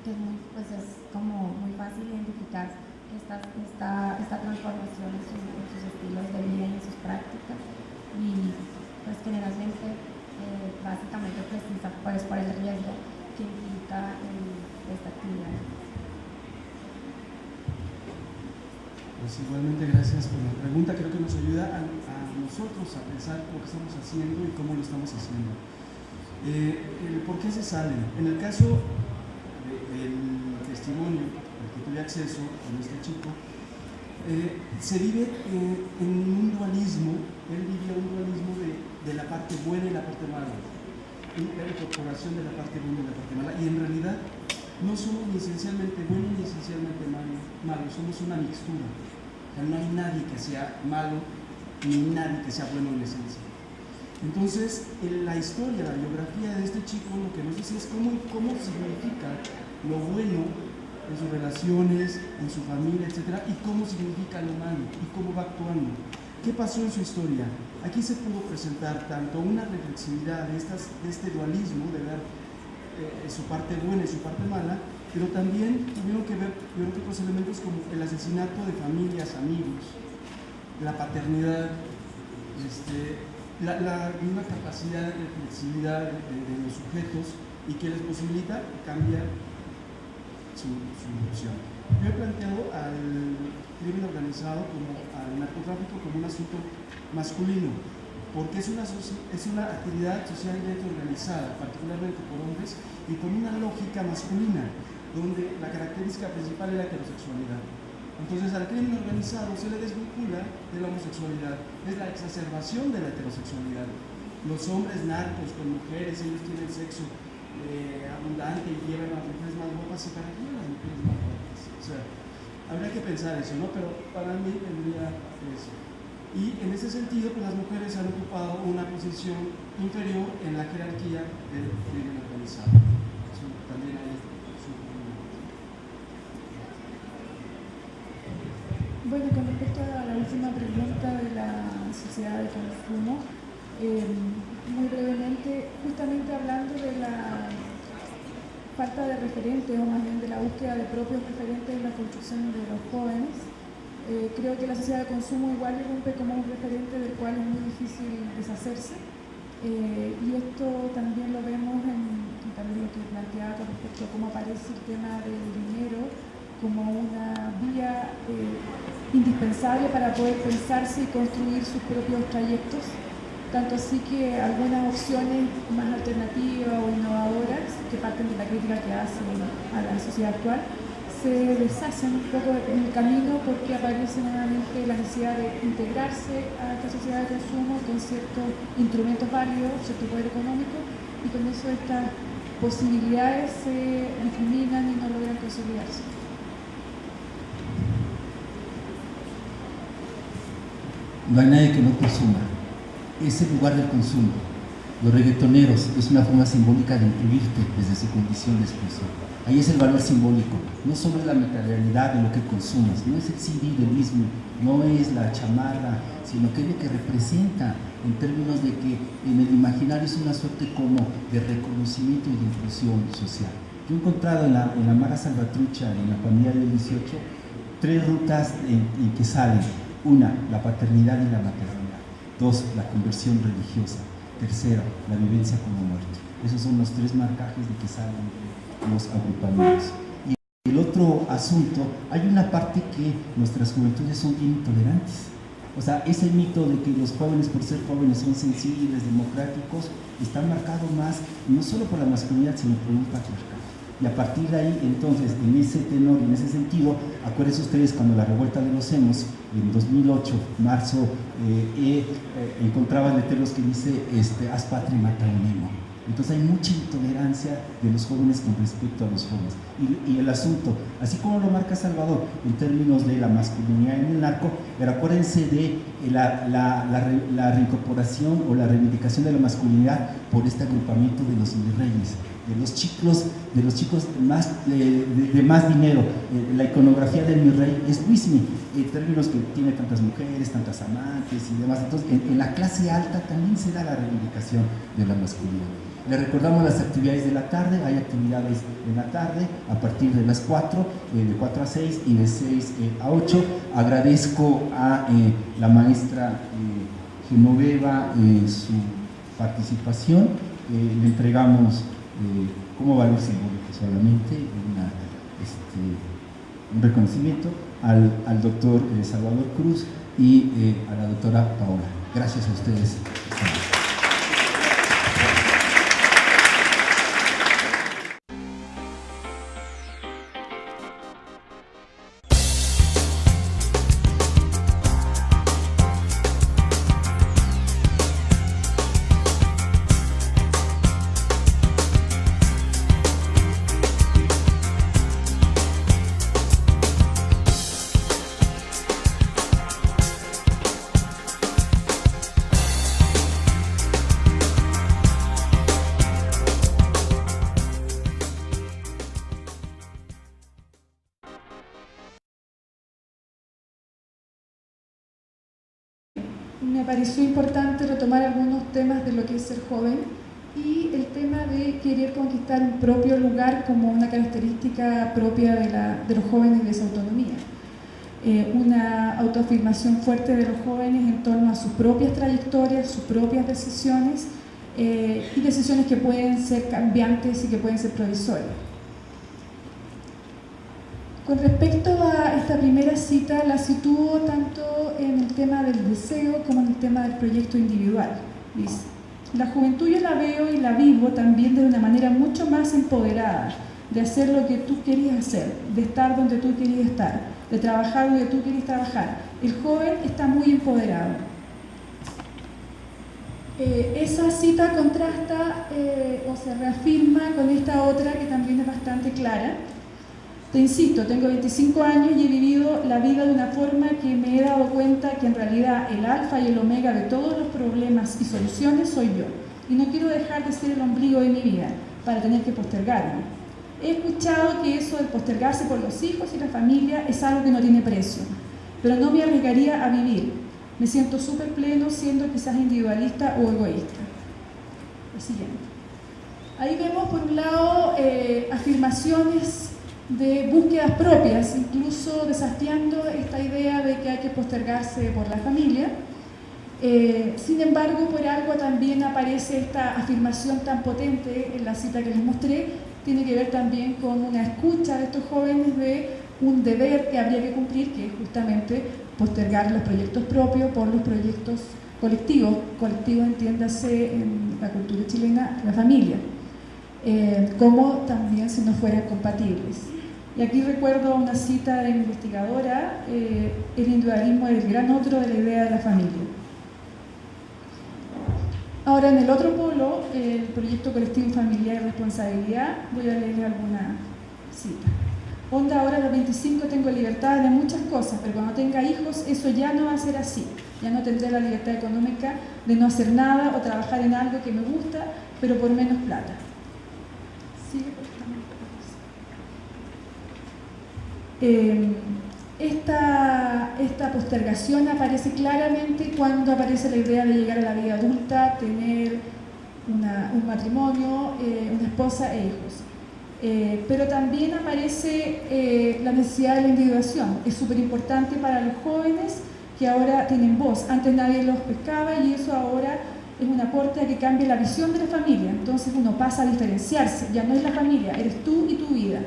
D: es como muy fácil identificar esta transformación en sus estilos de vida y en sus prácticas, y pues generalmente básicamente precisa pues, por el riesgo que implica esta actividad.
C: Pues igualmente gracias por la pregunta, creo que nos ayuda a nosotros a pensar lo que estamos haciendo y cómo lo estamos haciendo. ¿Por qué se salen? En el caso del testimonio al que tuve acceso con este chico, se vive en un dualismo, él vivía un dualismo de la parte buena y la parte mala, la incorporación de la parte buena y la parte mala, y en realidad no somos ni esencialmente buenos ni esencialmente malos, somos una mixtura. O sea, no hay nadie que sea malo ni nadie que sea bueno en esencia. Entonces, la historia, la biografía de este chico lo que nos dice es cómo significa lo bueno en sus relaciones, en su familia, etc. Y cómo significa lo malo y cómo va actuando. ¿Qué pasó en su historia? Aquí se pudo presentar tanto una reflexividad de este dualismo, de ver su parte buena y su parte mala, pero también tuvieron que ver otros elementos como el asesinato de familias, amigos, la paternidad, una capacidad de flexibilidad de los sujetos y que les posibilita cambiar su opción. Yo he planteado al crimen organizado como al narcotráfico como un asunto masculino, porque es una actividad socialmente organizada, particularmente por hombres, y con una lógica masculina, donde la característica principal es la heterosexualidad. Entonces al crimen organizado se le desvincula de la homosexualidad, es la exacerbación de la heterosexualidad. Los hombres narcos con mujeres, ellos tienen sexo abundante y llevan a las mujeres más guapas, y para qué las mujeres más guapas. O sea, habría que pensar eso, ¿no? Pero para mí tendría eso. Y en ese sentido, pues las mujeres han ocupado una posición inferior en la jerarquía del crimen organizado. Eso también hay su problema.
A: Bueno, con respecto a la última pregunta de la sociedad de consumo, muy brevemente, justamente hablando de la falta de referentes, o más bien de la búsqueda de propios referentes en la construcción de los jóvenes, creo que la sociedad de consumo igual irrumpe como un referente del cual es muy difícil deshacerse, y esto también lo vemos también lo que planteaba con respecto a cómo aparece el tema del dinero como una vía indispensable para poder pensarse y construir sus propios trayectos tanto así que algunas opciones más alternativas o innovadoras que parten de la crítica que hace a la sociedad actual se deshacen un poco en el camino porque aparece nuevamente la necesidad de integrarse a esta sociedad de consumo con ciertos instrumentos válidos, cierto poder económico, y con eso estas posibilidades se difuminan y no logran consolidarse.
E: No hay nadie que no consuma, es el lugar del consumo. Los reggaetoneros es una forma simbólica de incluirte desde su condición de exclusión. Ahí es el valor simbólico, no solo es la materialidad de lo que consumas, no es el CD del mismo, no es la chamarra, sino que es lo que representa en términos de que en el imaginario es una suerte como de reconocimiento y de inclusión social. Yo he encontrado en la Mara Salvatrucha, en la pandilla del 18, 3 rutas en que salen. Una, la paternidad y la maternidad. 2, la conversión religiosa. 3, la vivencia como muerte. Esos son los 3 marcajes de que salen los agrupamientos. Y el otro asunto, hay una parte que nuestras juventudes son bien intolerantes. O sea, ese mito de que los jóvenes por ser jóvenes son sensibles, democráticos, está marcado más no solo por la masculinidad, sino por un patriarcado. Y a partir de ahí, entonces, en ese tenor y en ese sentido, acuérdense ustedes cuando la revuelta de los emos, en 2008, marzo, encontraban letreros que dice, haz patria y mata a un emo. Entonces hay mucha intolerancia de los jóvenes con respecto a los jóvenes. Y el asunto, así como lo marca Salvador en términos de la masculinidad en el narco, pero acuérdense de la reincorporación o la reivindicación de la masculinidad por este agrupamiento de los virreyes, de los chicos más, de más dinero. La iconografía del mi rey es Luismi, en términos que tiene tantas mujeres, tantas amantes y demás. Entonces, en la clase alta también se da la reivindicación de la masculinidad. Le recordamos las actividades de la tarde, hay actividades en la tarde a partir de las 4, de 4 a 6 y de 6 a 8. Agradezco a la maestra Genoveva su participación. Le entregamos como valor simbólico solamente un reconocimiento al doctor Salvador Cruz y a la doctora Paola. Gracias a ustedes.
A: Me pareció importante retomar algunos temas de lo que es ser joven y el tema de querer conquistar un propio lugar como una característica propia de los jóvenes y de esa autonomía. Una autoafirmación fuerte de los jóvenes en torno a sus propias trayectorias, sus propias decisiones y decisiones que pueden ser cambiantes y que pueden ser provisorias. Con respecto a esta primera cita, la sitúo tanto en el tema del deseo como en el tema del proyecto individual. Dice, la juventud yo la veo y la vivo también de una manera mucho más empoderada, de hacer lo que tú querías hacer, de estar donde tú querías estar, de trabajar donde tú querías trabajar. El joven está muy empoderado. Esa cita contrasta o se reafirma con esta otra que también es bastante clara. Te insisto, tengo 25 años y he vivido la vida de una forma que me he dado cuenta que en realidad el alfa y el omega de todos los problemas y soluciones soy yo. Y no quiero dejar de ser el ombligo de mi vida para tener que postergarme. He escuchado que eso de postergarse por los hijos y la familia es algo que no tiene precio, pero no me arriesgaría a vivir. Me siento súper pleno siendo quizás individualista o egoísta. Lo siguiente. Ahí vemos por un lado afirmaciones de búsquedas propias, incluso desafiando esta idea de que hay que postergarse por la familia. Sin embargo, por algo también aparece esta afirmación tan potente en la cita que les mostré, tiene que ver también con una escucha de estos jóvenes de un deber que habría que cumplir, que es justamente postergar los proyectos propios por los proyectos colectivo entiéndase en la cultura chilena, la familia, como también si no fueran compatibles. Y aquí recuerdo una cita de investigadora, el individualismo es el gran otro de la idea de la familia. Ahora, en el otro polo, el proyecto colectivo familiar y responsabilidad, voy a leerles alguna cita. Onda, ahora a los 25 tengo libertad de muchas cosas, pero cuando tenga hijos eso ya no va a ser así. Ya no tendré la libertad económica de no hacer nada o trabajar en algo que me gusta, pero por menos plata. Sigue, por favor. Esta postergación aparece claramente cuando aparece la idea de llegar a la vida adulta, tener un matrimonio, una esposa e hijos. Pero también aparece la necesidad de la individuación. Es súper importante para los jóvenes que ahora tienen voz. Antes nadie los pescaba y eso ahora es un aporte a que cambie la visión de la familia. Entonces uno pasa a diferenciarse. Ya no es la familia, eres tú y tu vida.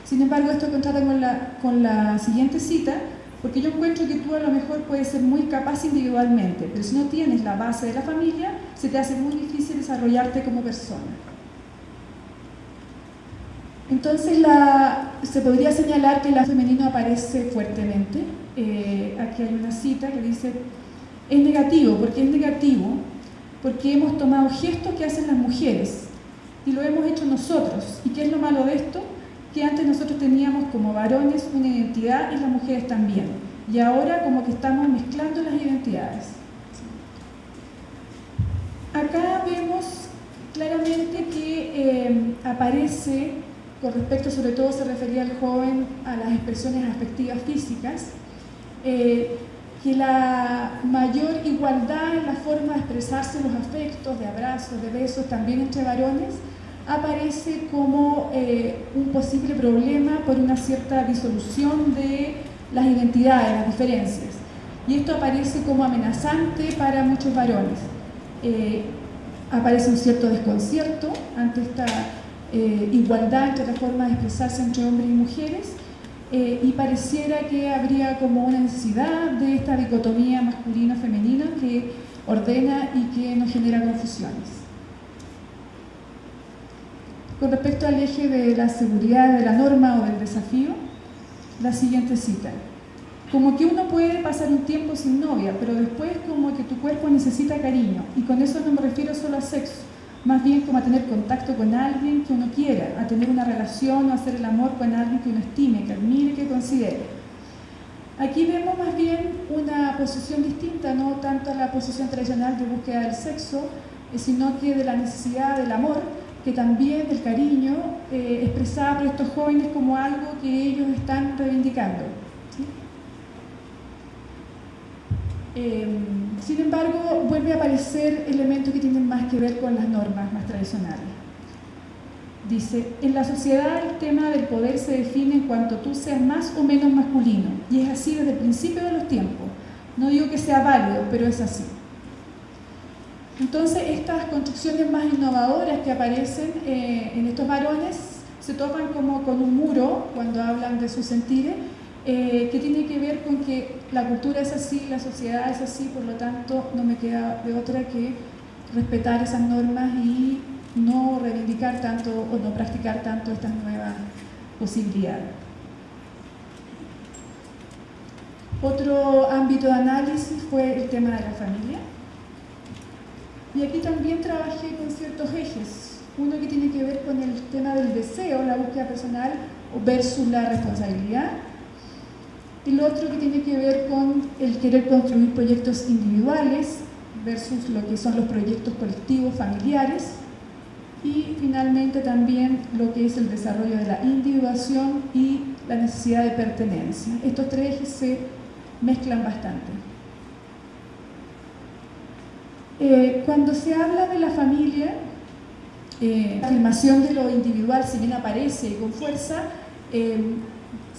A: Sin embargo, esto contrasta con la siguiente cita, porque yo encuentro que tú a lo mejor puedes ser muy capaz individualmente, pero si no tienes la base de la familia, se te hace muy difícil desarrollarte como persona. Entonces, se podría señalar que el femenino aparece fuertemente. Aquí hay una cita que dice, es negativo. ¿Por qué es negativo? Porque hemos tomado gestos que hacen las mujeres y lo hemos hecho nosotros. ¿Y qué es lo malo de esto? Que antes nosotros teníamos como varones una identidad y las mujeres también. Y ahora como que estamos mezclando las identidades. Acá vemos claramente que aparece, con respecto sobre todo se refería al joven a las expresiones afectivas físicas, que la mayor igualdad en la forma de expresarse los afectos, de abrazos, de besos, también entre varones, aparece como un posible problema por una cierta disolución de las identidades, las diferencias. Y esto aparece como amenazante para muchos varones. Aparece un cierto desconcierto ante esta igualdad entre las formas de expresarse entre hombres y mujeres, y pareciera que habría como una necesidad de esta dicotomía masculino-femenina que ordena y que nos genera confusiones. Con respecto al eje de la seguridad de la norma o del desafío, la siguiente cita. Como que uno puede pasar un tiempo sin novia, pero después como que tu cuerpo necesita cariño. Y con eso no me refiero solo a sexo, más bien como a tener contacto con alguien que uno quiera, a tener una relación o a hacer el amor con alguien que uno estime, que admire, que considere. Aquí vemos más bien una posición distinta, no tanto a la posición tradicional de búsqueda del sexo, sino que de la necesidad del amor, que también del cariño, expresada por estos jóvenes como algo que ellos están reivindicando. ¿Sí? Sin embargo, vuelve a aparecer elementos que tienen más que ver con las normas más tradicionales. Dice, en la sociedad el tema del poder se define en cuanto tú seas más o menos masculino, y es así desde el principio de los tiempos. No digo que sea válido, pero es así. Entonces, estas construcciones más innovadoras que aparecen en estos varones se topan como con un muro cuando hablan de sus sentires, que tiene que ver con que la cultura es así, la sociedad es así, por lo tanto no me queda de otra que respetar esas normas y no reivindicar tanto o no practicar tanto estas nuevas posibilidades. Otro ámbito de análisis fue el tema de la familia. Y aquí también trabajé con ciertos ejes. Uno que tiene que ver con el tema del deseo, la búsqueda personal versus la responsabilidad. El otro que tiene que ver con el querer construir proyectos individuales versus lo que son los proyectos colectivos familiares. Y finalmente también lo que es el desarrollo de la individuación y la necesidad de pertenencia. Estos tres ejes se mezclan bastante. Cuando se habla de la familia, la afirmación de lo individual, si bien aparece con fuerza,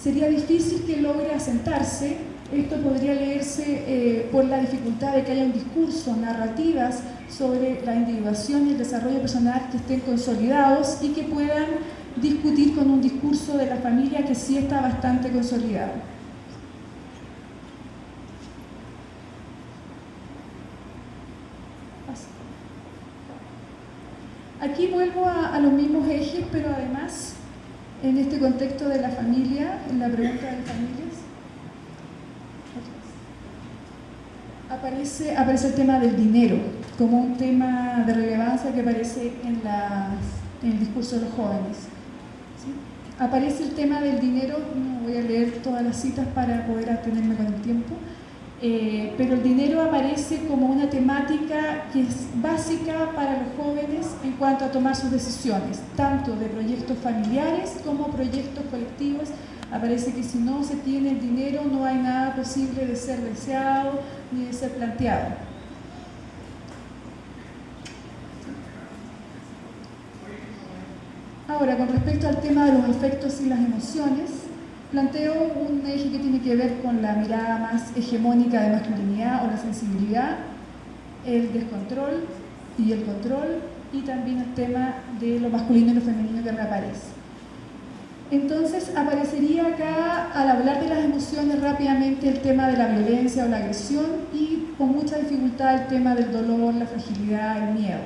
A: sería difícil que logre asentarse. Esto podría leerse por la dificultad de que haya un discurso, narrativas sobre la individuación y el desarrollo personal que estén consolidados y que puedan discutir con un discurso de la familia que sí está bastante consolidado. aquí vuelvo a los mismos ejes, pero además en este contexto de la familia, en la pregunta de las familias, aparece el tema del dinero como un tema de relevancia que aparece en el discurso de los jóvenes. ¿Sí? Aparece el tema del dinero, no voy a leer todas las citas para poder atenerme con el tiempo, pero el dinero aparece como una temática que es básica para los jóvenes en cuanto a tomar sus decisiones, tanto de proyectos familiares como proyectos colectivos. Aparece que si no se tiene el dinero no hay nada posible de ser deseado ni de ser planteado. Ahora, con respecto al tema de los afectos y las emociones, planteo un eje que tiene que ver con la mirada más hegemónica de masculinidad o la sensibilidad, el descontrol y el control, y también el tema de lo masculino y lo femenino que reaparece. Entonces aparecería acá, al hablar de las emociones, rápidamente el tema de la violencia o la agresión y con mucha dificultad el tema del dolor, la fragilidad, el miedo.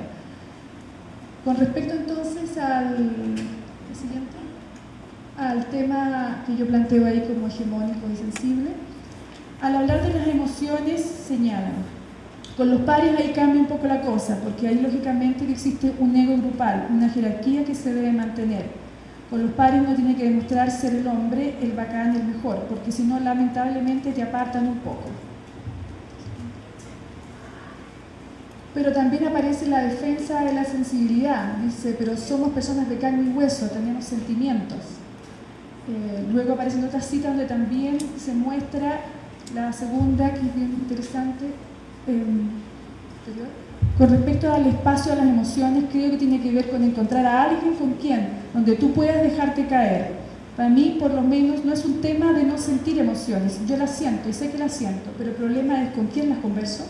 A: Con respecto entonces al tema que yo planteo ahí como hegemónico y sensible, al hablar de las emociones señalan, con los pares ahí cambia un poco la cosa, porque ahí lógicamente que existe un ego grupal, una jerarquía que se debe mantener. Con los pares uno tiene que demostrar ser el hombre, el bacán, el mejor, porque si no lamentablemente te apartan un poco. Pero también aparece la defensa de la sensibilidad, dice, pero somos personas de carne y hueso, tenemos sentimientos. Luego aparecen otras citas donde también se muestra la segunda, que es bien interesante, con respecto al espacio a las emociones, creo que tiene que ver con encontrar a alguien con quien, donde tú puedas dejarte caer. Para mí, por lo menos, no es un tema de no sentir emociones, yo las siento y sé que las siento, pero el problema es con quién las converso.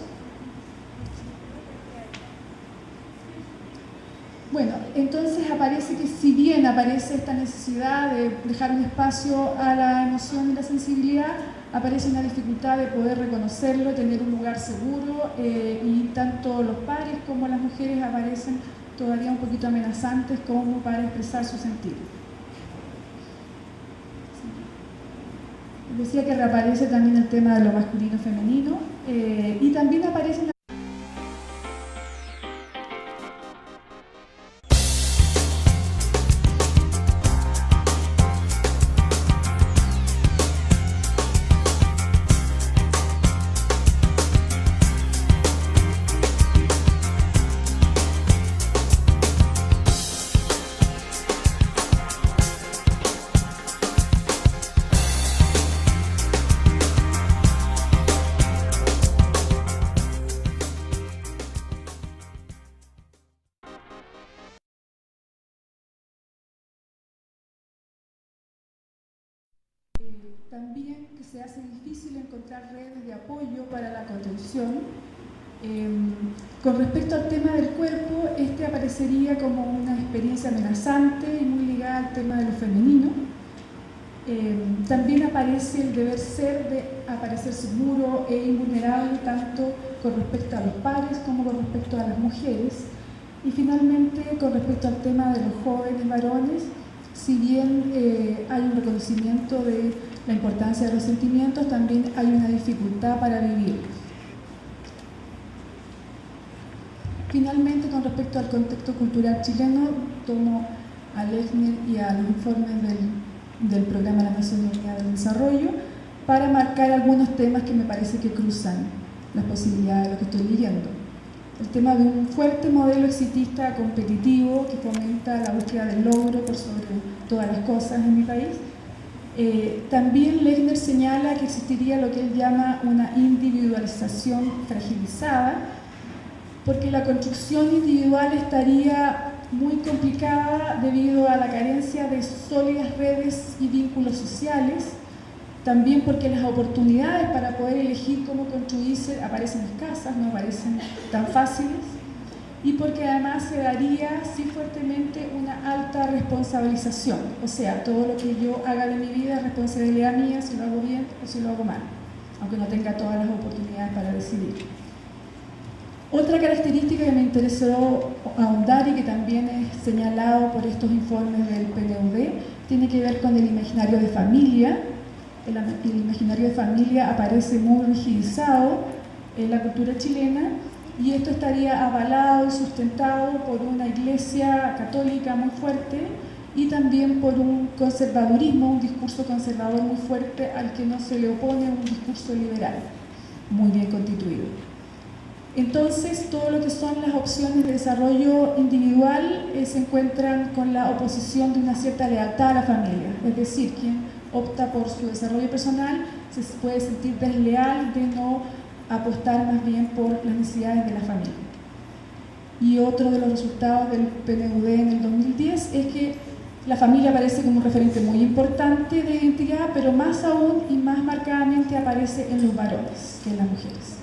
A: Bueno, entonces aparece que si bien aparece esta necesidad de dejar un espacio a la emoción y la sensibilidad, aparece una dificultad de poder reconocerlo, tener un lugar seguro, y tanto los pares como las mujeres aparecen todavía un poquito amenazantes como para expresar su sentir. Decía que reaparece también el tema de lo masculino femenino, y también aparece también que se hace difícil encontrar redes de apoyo para la contención. Con respecto al tema del cuerpo, este aparecería como una experiencia amenazante y muy ligada al tema de lo femenino. También aparece el deber ser de aparecer seguro e invulnerable tanto con respecto a los pares como con respecto a las mujeres. Y finalmente, con respecto al tema de los jóvenes varones, si bien hay un reconocimiento de la importancia de los sentimientos, también hay una dificultad para vivirlos. Finalmente, con respecto al contexto cultural chileno, tomo a Lechner y a los informes del Programa de las Naciones Unidas del Desarrollo para marcar algunos temas que me parece que cruzan las posibilidades de lo que estoy leyendo. El tema de un fuerte modelo exitista competitivo que fomenta la búsqueda del logro por sobre todas las cosas en mi país. También Lechner señala que existiría lo que él llama una individualización fragilizada, porque la construcción individual estaría muy complicada debido a la carencia de sólidas redes y vínculos sociales, también porque las oportunidades para poder elegir cómo construirse aparecen escasas, no aparecen tan fáciles, y porque además se daría sí fuertemente una alta responsabilización, o sea, todo lo que yo haga de mi vida es responsabilidad mía si lo hago bien o si lo hago mal, aunque no tenga todas las oportunidades para decidir. Otra característica que me interesó ahondar y que también es señalado por estos informes del PNUD tiene que ver con el imaginario de familia. El imaginario de familia aparece muy rigidizado en la cultura chilena y esto estaría avalado y sustentado por una iglesia católica muy fuerte y también por un conservadurismo, un discurso conservador muy fuerte al que no se le opone un discurso liberal muy bien constituido. Entonces, todo lo que son las opciones de desarrollo individual se encuentran con la oposición de una cierta lealtad a la familia, es decir, quien opta por su desarrollo personal se puede sentir desleal de no apostar más bien por las necesidades de la familia. Y otro de los resultados del PNUD en el 2010 es que la familia aparece como un referente muy importante de identidad, pero más aún y más marcadamente aparece en los varones que en las mujeres.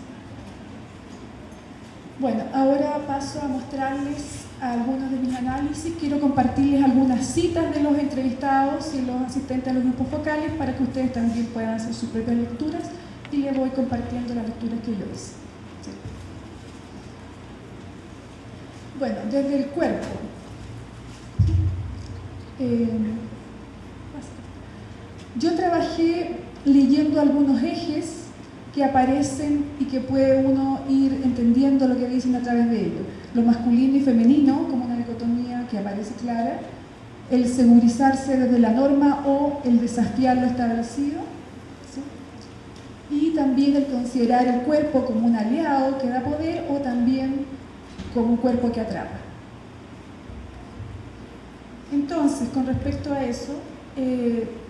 A: Bueno, ahora paso a mostrarles algunos de mis análisis. Quiero compartirles algunas citas de los entrevistados y los asistentes a los grupos focales para que ustedes también puedan hacer sus propias lecturas y les voy compartiendo las lecturas que yo hice. ¿Sí? Bueno, desde el cuerpo. Yo trabajé leyendo algunos ejes que aparecen y que puede uno ir entendiendo lo que dicen a través de ellos. Lo masculino y femenino, como una dicotomía que aparece clara, el segurizarse desde la norma o el desafiar lo establecido, ¿sí? Y también el considerar el cuerpo como un aliado que da poder o también como un cuerpo que atrapa. Entonces, con respecto a eso,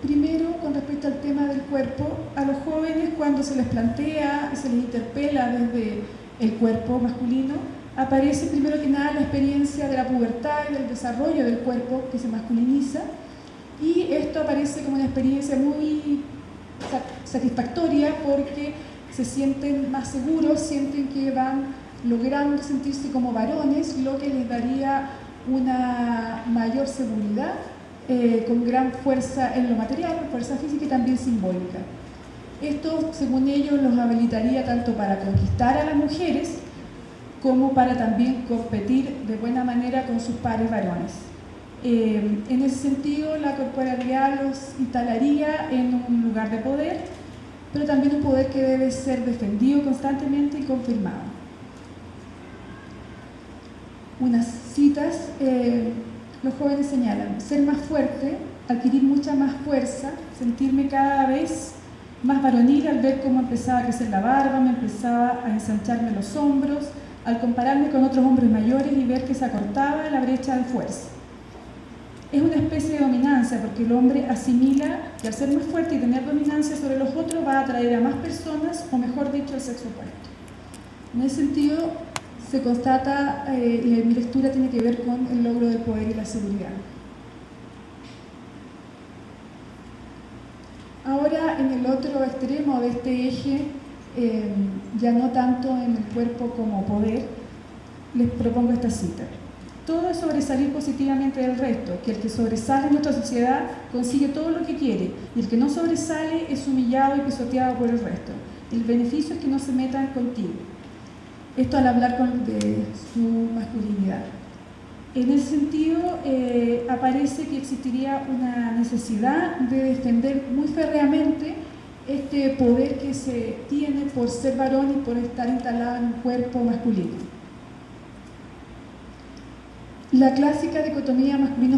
A: primero, con respecto al tema del cuerpo, a los jóvenes cuando se les plantea, se les interpela desde el cuerpo masculino, aparece primero que nada la experiencia de la pubertad y del desarrollo del cuerpo que se masculiniza, y esto aparece como una experiencia muy satisfactoria porque se sienten más seguros, sienten que van logrando sentirse como varones, lo que les daría una mayor seguridad, con gran fuerza en lo material, fuerza física y también simbólica. Esto, según ellos, los habilitaría tanto para conquistar a las mujeres como para también competir de buena manera con sus pares varones. En ese sentido, la corporalidad los instalaría en un lugar de poder, pero también un poder que debe ser defendido constantemente y confirmado. Unas citas, los jóvenes señalan: ser más fuerte, adquirir mucha más fuerza, sentirme cada vez más varonil al ver cómo empezaba a crecer la barba, me empezaba a ensancharme los hombros, al compararme con otros hombres mayores y ver que se acortaba la brecha de fuerza. Es una especie de dominancia porque el hombre asimila que al ser más fuerte y tener dominancia sobre los otros va a atraer a más personas, o mejor dicho, al sexo opuesto. En ese sentido, se constata, mi lectura tiene que ver con el logro del poder y la seguridad. Ahora, en el otro extremo de este eje, ya no tanto en el cuerpo como poder, les propongo esta cita. Todo es sobresalir positivamente del resto, que el que sobresale en nuestra sociedad consigue todo lo que quiere, y el que no sobresale es humillado y pisoteado por el resto. El beneficio es que no se metan contigo. Esto al hablar de su masculinidad. En ese sentido, aparece que existiría una necesidad de defender muy férreamente este poder que se tiene por ser varón y por estar instalado en un cuerpo masculino. La clásica dicotomía masculino